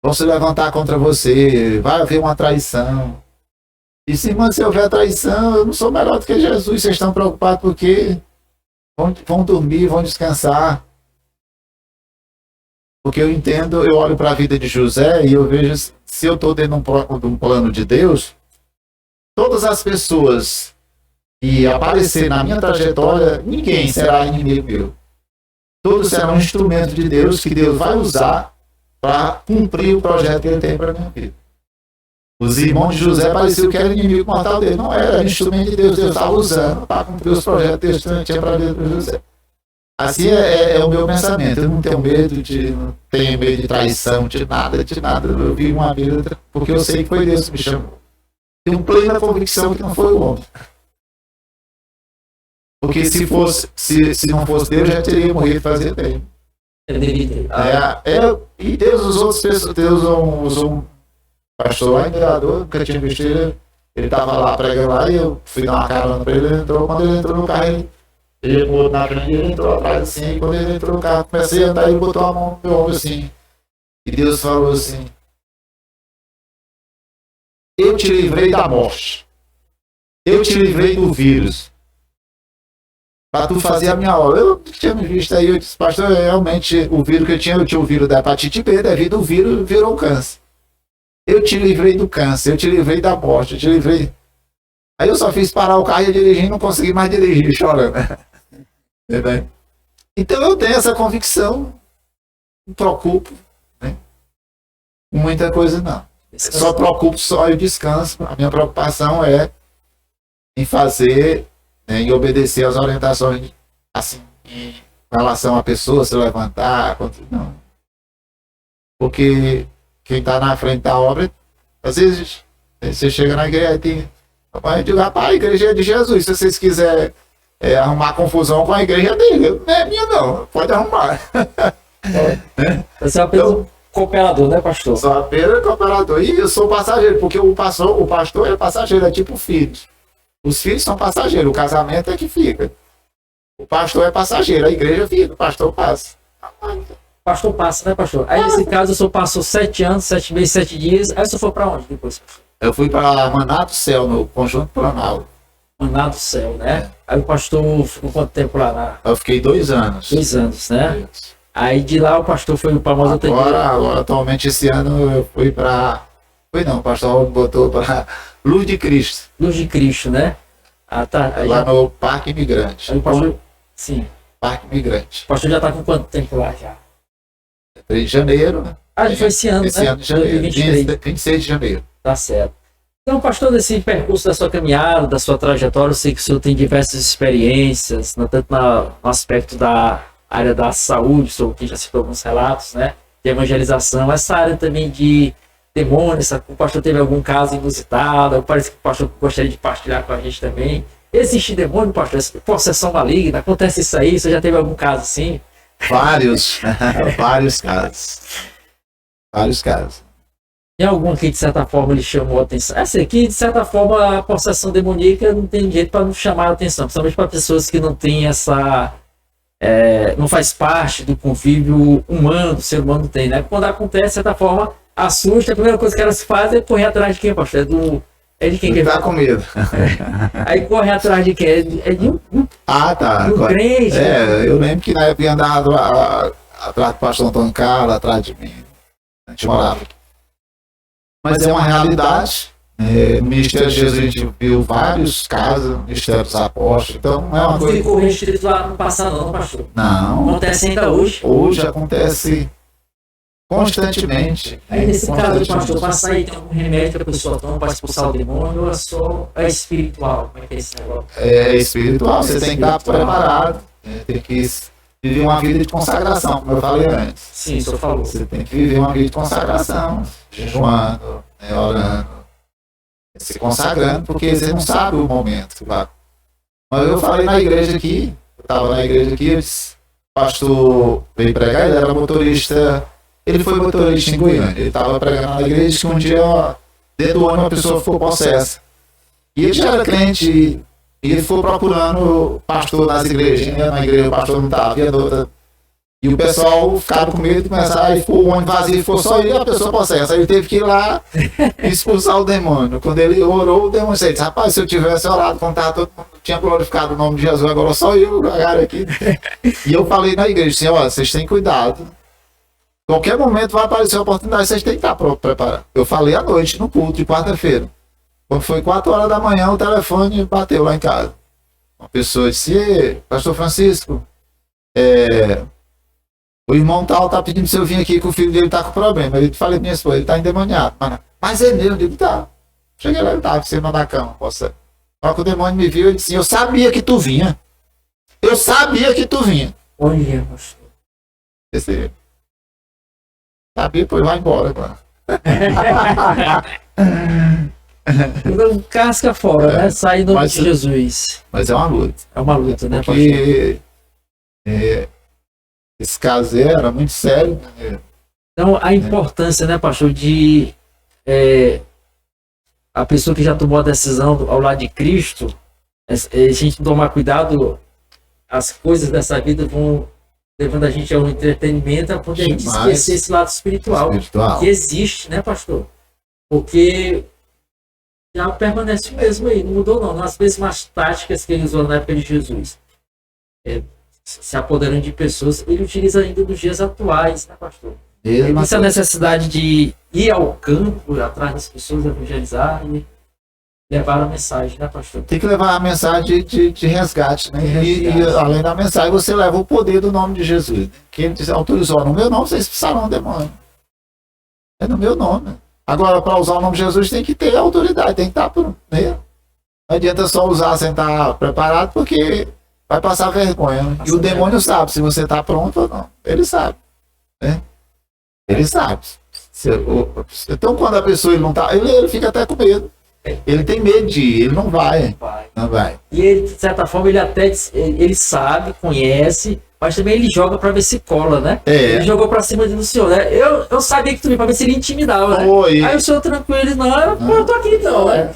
Vão se levantar contra você, vai haver uma traição. E se houver traição, eu não sou melhor do que Jesus, vocês estão preocupados porque vão dormir, vão descansar. Porque eu entendo, eu olho para a vida de José e eu vejo, se eu estou dentro de um plano de Deus, todas as pessoas que aparecerem na minha trajetória, ninguém será inimigo meu. Todos serão um instrumento de Deus que Deus vai usar para cumprir o projeto que Ele tem para a minha vida. Os irmãos de José pareciam que era inimigo mortal dele. Não era instrumento de Deus. Deus estava usando para cumprir os projetos que Deus tinha para a vida de José. Assim é o meu pensamento. Eu não tenho medo de traição, de nada, de nada. Eu vi uma vida porque eu sei que foi Deus que me chamou. Tenho plena convicção que não foi o homem. Porque se não fosse Deus, já teria morrido fazia tempo. E Deus usou outras pessoas. Deus usou um pastor lá, imperador, nunca tinha visto ele. Ele estava lá pregando lá e eu fui dar uma carona para ele. Ele entrou. Quando ele entrou no carro, ele pôs na frente, ele entrou atrás assim. E quando ele entrou no carro, comecei a andar e ele botou a mão no meu ombro assim. E Deus falou assim: eu te livrei da morte. Eu te livrei do vírus. Para tu fazer a minha obra. Eu tinha me visto aí, eu disse, pastor, realmente o vírus que eu tinha o vírus da hepatite B, devido ao vírus virou câncer. Eu te livrei do câncer, eu te livrei da morte, eu te livrei. Aí eu só fiz parar o carro e dirigir e não consegui mais dirigir, chorando. Então eu tenho essa convicção, não me preocupo, né? Muita coisa não. Só preocupo só e descanso. A minha preocupação é em fazer, né, em obedecer às orientações, assim, em relação à pessoa se levantar, não. Porque quem está na frente da obra, às vezes, você chega na igreja e tem. Eu digo, rapaz, a igreja é de Jesus. Se vocês quiserem arrumar confusão com a igreja dele, não é minha, não. Pode arrumar. Você é apenas cooperador, né, pastor? Sou apenas cooperador. E eu sou passageiro, porque o pastor é passageiro, é tipo filhos. Os filhos são passageiros, o casamento é que fica. O pastor é passageiro, a igreja fica, o pastor passa. Pastor passa, né, pastor? Aí nesse caso o senhor passou 7 anos, 7 meses, 7 dias. Aí o senhor foi para onde depois, pastor? Eu fui para Maná do Céu, no Conjunto Planalto. Maná do Céu, né? Aí o pastor ficou quanto tempo lá? Eu fiquei 2 anos. 2 anos, né? Aí de lá o pastor foi para mais outra igreja. Agora, atualmente, esse ano eu fui para... o pastor botou para Luz de Cristo. Luz de Cristo, né? Ah, tá. Aí lá no Parque Imigrante. Aí o pastor... Sim. Parque Imigrante. O pastor já está com quanto tempo lá já? 3 de janeiro, né? Ah, já foi esse ano, esse né? ano de janeiro. 26 de janeiro. Tá certo. Então, pastor, nesse percurso da sua caminhada, da sua trajetória, eu sei que o senhor tem diversas experiências, tanto no aspecto da área da saúde, o senhor que já citou alguns relatos, né? De evangelização, essa área também de demônios, o pastor teve algum caso inusitado, parece que o pastor gostaria de partilhar com a gente também. Existe demônio, pastor? Possessão maligna? Acontece isso aí? Você já teve algum caso assim? Vários, vários casos. Vários casos. Tem algum que, de certa forma, ele chamou a atenção? Assim, que, de certa forma, a possessão demoníaca não tem jeito para não chamar a atenção, principalmente para pessoas que não têm essa... não faz parte do convívio humano, do ser humano tem, né? Quando acontece, de certa forma, assusta, a primeira coisa que elas fazem é correr atrás de quem, pastor? É de quem que tá com medo. Aí corre atrás de quem? É de um tá. crente. Eu lembro que na época eu andava atrás do pastor Antônio Carlos, atrás de mim. A gente morava aqui. Mas é uma realidade. No Ministério de Jesus a gente viu vários casos, Ministério dos Apóstolos. Então não é uma coisa. Ficou restrito lá no passado, não, pastor? Não. Acontece ainda hoje. Hoje acontece constantemente. Aí nesse caso, pastor, para sair, tem algum remédio que a pessoa toma para expulsar o demônio ou é espiritual? Como é que é esse negócio? É espiritual, você tem que estar preparado. Tem que viver uma vida de consagração, como eu falei antes. Sim, o senhor falou. Você tem que viver uma vida de consagração, jejuando, orando, se consagrando, porque você não sabe o momento que vai. Mas eu falei na igreja aqui, eu estava na igreja aqui, o pastor veio pregar, ele era motorista, ele foi motorista em Goiânia, ele estava pregando na igreja que um dia, dentro do ano, uma pessoa ficou possessa. E ele já era crente, e ele foi procurando pastor nas igrejas, na igreja o pastor não estava, e o pessoal ficava com medo de começar, aí ficou o ônibus vazio, ficou só ele e a pessoa possessa. Aí ele teve que ir lá e expulsar o demônio. Quando ele orou, o demônio disse: rapaz, se eu tivesse orado, quando estava todo mundo, tinha glorificado o nome de Jesus, agora só eu, galera aqui. E eu falei na igreja assim: ó, vocês têm cuidado. Qualquer momento vai aparecer a oportunidade, vocês têm que estar preparados. Eu falei à noite, no culto de quarta-feira. Quando foi 4 horas da manhã, o telefone bateu lá em casa. Uma pessoa disse: pastor Francisco, o irmão tal tá pedindo se eu vir aqui que o filho dele tá com problema. Eu falei pra minha esposa, ele tá endemoniado. Mas é mesmo, eu digo, tá. Cheguei lá, ele tava em cima da cama. Na hora que o demônio me viu, ele disse: eu sabia que tu vinha. Eu sabia que tu vinha. Olha, pastor. Esse... Sabia, pois vai embora agora. Então, casca fora, né? Sai em nome de Jesus. Mas é uma luta. É uma luta, né, porque esse caso era muito sério. Então, a importância, né, pastor, de a pessoa que já tomou a decisão ao lado de Cristo, a gente tomar cuidado, as coisas dessa vida vão levando a gente ao entretenimento, a ponto de a gente esquecer esse lado espiritual que existe, né, pastor? Porque já permanece o mesmo aí, não mudou não, nas mesmas táticas que ele usou na época de Jesus. Se apoderando de pessoas, ele utiliza ainda nos dias atuais, né, pastor? Essa necessidade de ir ao campo, atrás das pessoas, evangelizar e levar a mensagem, né, pastor? Tem que levar a mensagem de resgate, né? E além da mensagem, você leva o poder do nome de Jesus. Né? Que ele autorizou: no meu nome vocês expulsarão o demônio. É no meu nome. Agora, para usar o nome de Jesus, tem que ter autoridade, tem que estar pronto. Né? Não adianta só usar sem estar preparado, porque vai passar vergonha. Né? E o demônio sabe se você está pronto ou não. Ele sabe. Né? Ele sabe. Então, quando a pessoa ele não está, ele fica até com medo. Ele tem medo de ir, ele não vai. Não vai. E ele, de certa forma, ele sabe, conhece, mas também ele joga para ver se cola, né? Ele jogou para cima do senhor, né? Eu sabia que tu ia para ver se ele intimidava, né? Aí o senhor tranquilo, não, eu tô aqui então, né?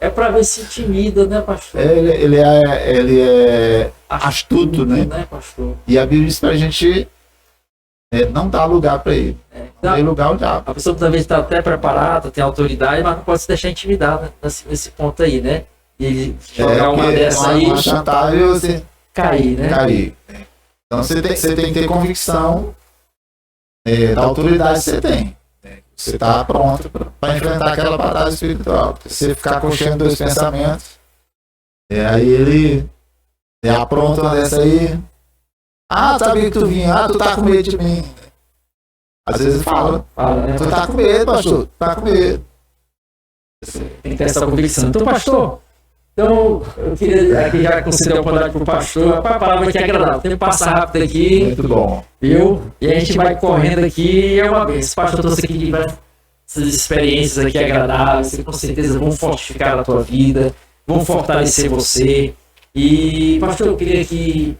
É para ver se intimida, né, pastor? Ele é astuto, né? Pastor? E a Bíblia diz pra gente não dar lugar para ele. Não tem lugar ao diabo. A pessoa talvez está até preparada, tem autoridade, mas não pode se deixar intimidar nesse ponto aí, né? E ele jogar uma dessa aí. Uma chantagem você cair, né? Cair. Então você tem que ter convicção da autoridade que você tem. Você está pronto para enfrentar aquela batalha espiritual. Se você ficar coxando dois pensamentos, aí ele apronta uma dessa aí. Sabia que tu vinha, tu tá com medo de mim. Às vezes fala, né? Tu tá com medo, pastor, tu tá com medo. Tem que ter essa convicção. Então, pastor, eu queria aqui já conceder a oportunidade para o pastor. A palavra que é agradável. Tem que passar rápido aqui. Muito bom. E a gente vai correndo aqui. É uma vez. Pastor, trouxe aqui diversas experiências aqui agradáveis, que com certeza vão fortificar a tua vida. vão fortalecer você. E, pastor, eu queria aqui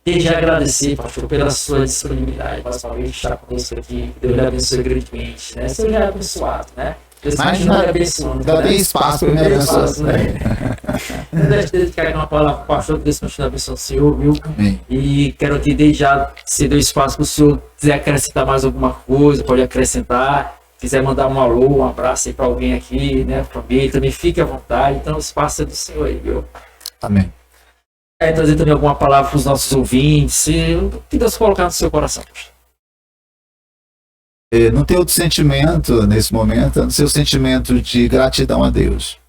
desde agradecer, pastor, pela sua disponibilidade, principalmente estar conosco aqui. Deus lhe abençoe grandemente, né? Você já é abençoado, né? Mas ainda tem espaço para minha pessoa, né? Eu deixo de dedicar uma palavra para o pastor, que Deus continue abençoando o senhor, viu? Amém. E quero aqui desde já ceder o espaço para o senhor quiser acrescentar mais alguma coisa, pode acrescentar. Quiser mandar um alô, um abraço aí para alguém aqui, né? Família, também fique à vontade. Então o espaço é do senhor aí, viu? Amém. Trazer também alguma palavra para os nossos ouvintes, o que Deus colocar no seu coração. Não tem outro sentimento nesse momento, a não ser o sentimento de gratidão a Deus.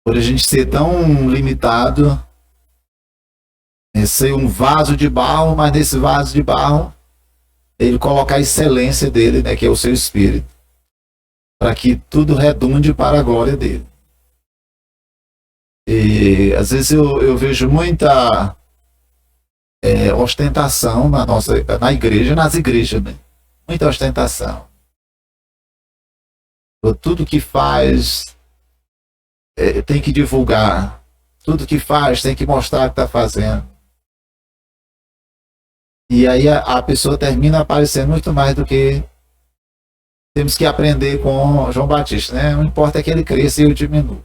Por a gente ser tão limitado, ser um vaso de barro, mas nesse vaso de barro, ele coloca a excelência dele, né, que é o seu espírito, para que tudo redunde para a glória dele. E às vezes eu vejo muita ostentação na igreja, nas igrejas, né? Muita ostentação. Tudo que faz tem que divulgar. Tudo que faz tem que mostrar o que está fazendo. E aí a pessoa termina aparecendo muito mais do que temos que aprender com João Batista, né? Não importa que ele cresça e eu diminuo.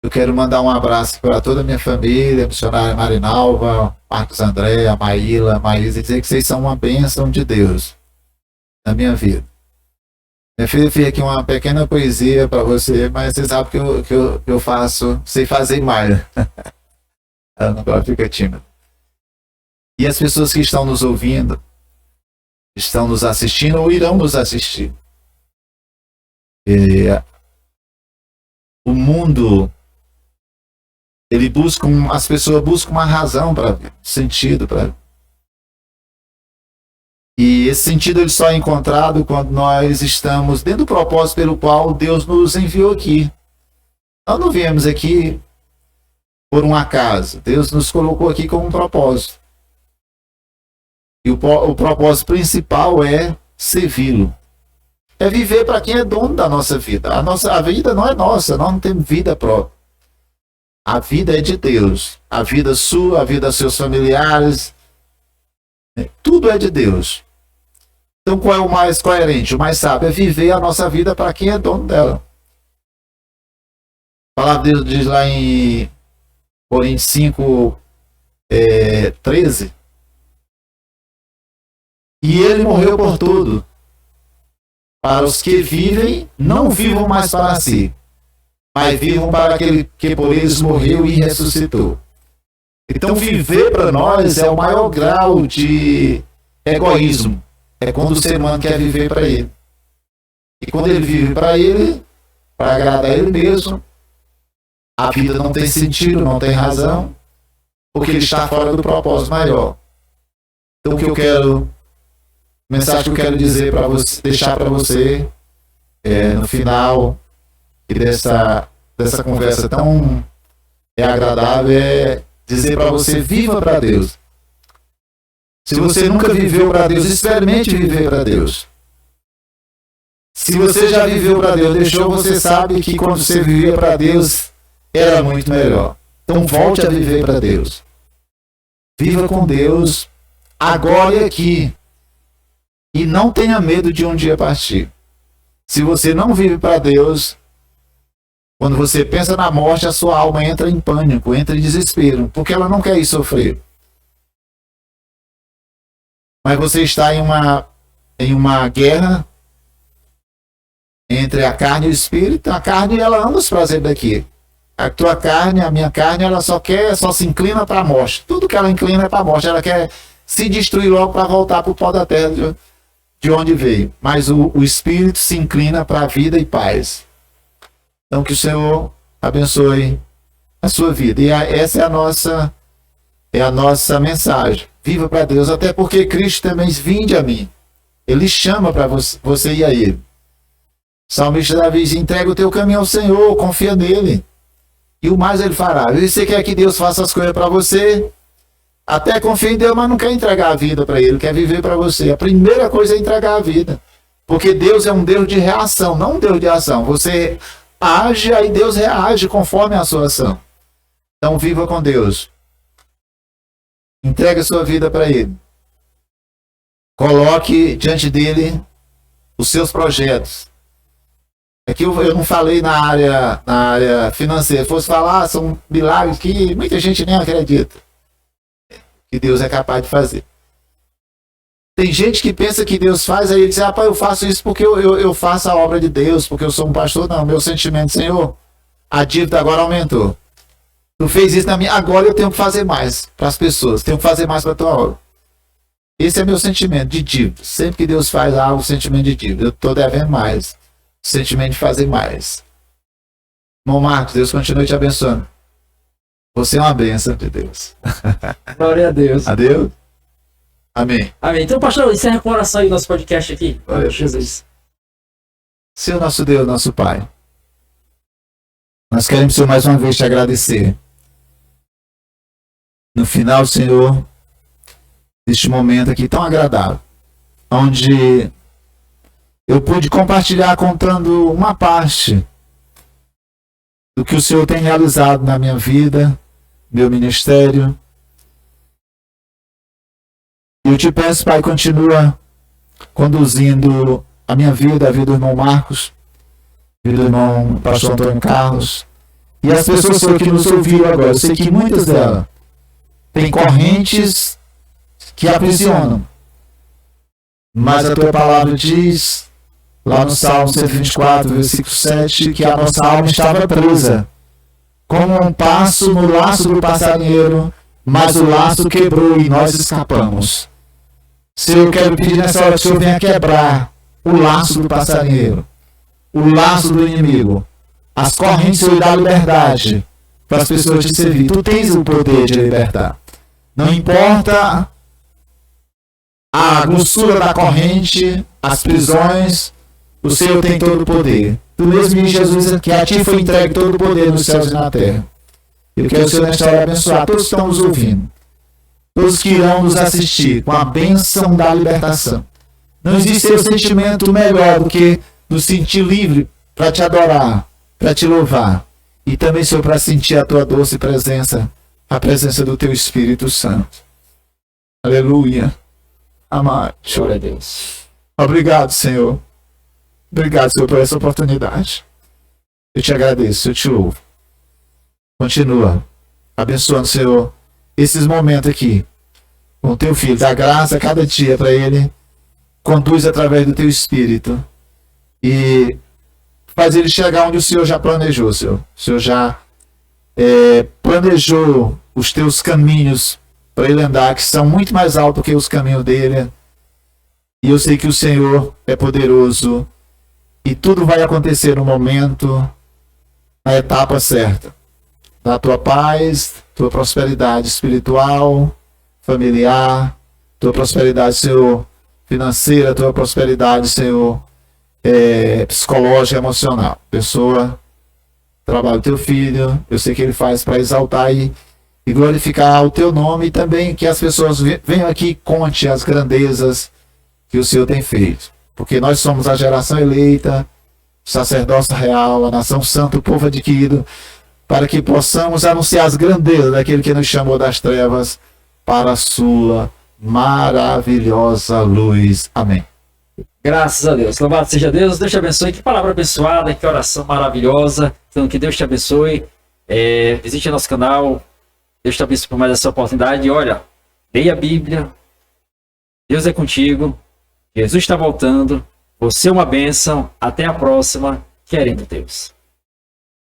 Eu quero mandar um abraço para toda a minha família, a missionária Marinalva, Marcos André, a Maíla, a Maísa, e dizer que vocês são uma bênção de Deus na minha vida. Minha filha fez aqui uma pequena poesia para você, mas você sabe que eu faço, sei fazer mais. Ela agora fica tímida. E as pessoas que estão nos ouvindo, estão nos assistindo ou irão nos assistir. O mundo, as pessoas buscam uma razão para ver, sentido para ver. E esse sentido ele só é encontrado quando nós estamos dentro do propósito pelo qual Deus nos enviou aqui. Nós não viemos aqui por um acaso. Deus nos colocou aqui com um propósito. E o propósito principal é servi-lo. É viver para quem é dono da nossa vida. A vida não é nossa, nós não temos vida própria. A vida é de Deus. A vida sua, a vida dos seus familiares, tudo é de Deus. Então qual é o mais coerente, o mais sábio? É viver a nossa vida para quem é dono dela. A palavra de Deus diz lá em Coríntios 5, 13. E ele morreu por tudo. Para os que vivem, não vivam mais para si, mas vivam para aquele que por eles morreu e ressuscitou. Então viver para nós é o maior grau de egoísmo. É quando o ser humano quer viver para ele. E quando ele vive para ele, para agradar ele mesmo, a vida não tem sentido, não tem razão, porque ele está fora do propósito maior. Então o que eu quero, a mensagem que eu quero dizer para você, deixar para você, no final dessa conversa tão agradável, é dizer para você: viva para Deus. Se você nunca viveu para Deus, experimente viver para Deus. Se você já viveu para Deus, deixou, você sabe que quando você vivia para Deus, era muito melhor. Então volte a viver para Deus. Viva com Deus, agora e aqui. E não tenha medo de um dia partir. Se você não vive para Deus, quando você pensa na morte, a sua alma entra em pânico, entra em desespero, porque ela não quer ir sofrer. Mas você está em uma guerra entre a carne e o espírito. A carne, ela ama os prazeres daqui. A tua carne, a minha carne, ela só se inclina para a morte. Tudo que ela inclina é para a morte. Ela quer se destruir logo para voltar para o pó da terra de onde veio. Mas o espírito se inclina para a vida e paz. Então que o Senhor abençoe a sua vida. E essa é a nossa mensagem. Viva para Deus, até porque Cristo também diz: vinde a mim. Ele chama para você ir a Ele. O salmista Davi diz: entrega o teu caminho ao Senhor, confia nele, e o mais Ele fará. E você quer que Deus faça as coisas para você, até confia em Deus, mas não quer entregar a vida para Ele, quer viver para você. A primeira coisa é entregar a vida. Porque Deus é um Deus de reação, não um Deus de ação. Você age, aí Deus reage conforme a sua ação. Então viva com Deus. Entregue a sua vida para Ele. Coloque diante dele os seus projetos. Aqui eu não falei na área financeira. Se fosse falar, são milagres que muita gente nem acredita que Deus é capaz de fazer. Tem gente que pensa que Deus faz, aí ele diz, rapaz, eu faço isso porque eu faço a obra de Deus, porque eu sou um pastor. Não, meu sentimento, Senhor, a dívida agora aumentou. Tu fez isso na minha, agora eu tenho que fazer mais para as pessoas, tenho que fazer mais para a tua obra. Esse é meu sentimento de dívida. Sempre que Deus faz algo, sentimento de dívida. Eu estou devendo mais. Sentimento de fazer mais. Irmão Marcos, Deus continue te abençoando. Você é uma bênção de Deus. Glória a Deus. Adeus. Amém. Amém. Então, pastor, encerra com oração aí o nosso podcast aqui. Glória a Jesus. Senhor nosso Deus, nosso Pai, nós queremos, Senhor, mais uma vez te agradecer. No final, Senhor, deste momento aqui tão agradável, onde eu pude compartilhar contando uma parte do que o Senhor tem realizado na minha vida, meu ministério. E eu te peço, Pai, continua conduzindo a minha vida, a vida do irmão Marcos, a vida do irmão pastor Antônio Carlos, e as pessoas, Senhor, que nos ouviram agora. Eu sei que muitas delas têm correntes que aprisionam, mas a tua palavra diz, lá no Salmo 124, versículo 7, que a nossa alma estava presa, como um passo no laço do passarinheiro, mas o laço quebrou e nós escapamos. Senhor, eu quero pedir nessa hora que o Senhor venha quebrar o laço do passarinheiro, o laço do inimigo, as correntes, Senhor, da liberdade para as pessoas te servir. Tu tens o poder de libertar. Não importa a grossura da corrente, as prisões, o Senhor tem todo o poder. Tu mesmo, Jesus, que a ti foi entregue todo o poder nos céus e na terra. Eu quero, Senhor, nesta hora abençoar todos que estão nos ouvindo, todos que irão nos assistir com a bênção da libertação. Não existe o sentimento melhor do que nos sentir livre para te adorar, para te louvar. E também, Senhor, para sentir a tua doce presença, a presença do teu Espírito Santo. Aleluia. Amado. Glória a Deus. Obrigado, Senhor. Obrigado, Senhor, por essa oportunidade. Eu te agradeço, eu te louvo. Continua abençoando, Senhor, esses momentos aqui com o teu filho. Dá graça a cada dia para ele. Conduz através do teu Espírito e faz ele chegar onde o Senhor já planejou, Senhor. O Senhor já planejou os teus caminhos para ele andar, que são muito mais altos que os caminhos dele. E eu sei que o Senhor é poderoso e tudo vai acontecer no momento, na etapa certa. Da tua paz, tua prosperidade espiritual, familiar, tua prosperidade, Senhor, financeira, tua prosperidade, Senhor, psicológica, emocional. Pessoa, trabalho do teu filho, eu sei que ele faz para exaltar e glorificar o teu nome, e também que as pessoas venham aqui e conte as grandezas que o Senhor tem feito. Porque nós somos a geração eleita, o sacerdócio real, a nação santa, o povo adquirido, para que possamos anunciar as grandezas daquele que nos chamou das trevas para a sua maravilhosa luz. Amém. Graças a Deus. Louvado seja Deus. Deus te abençoe. Que palavra abençoada, que oração maravilhosa. Então, que Deus te abençoe. Visite nosso canal. Deus te abençoe por mais essa oportunidade. E olha, leia a Bíblia. Deus é contigo. Jesus está voltando. Você é uma bênção. Até a próxima. Querendo Deus.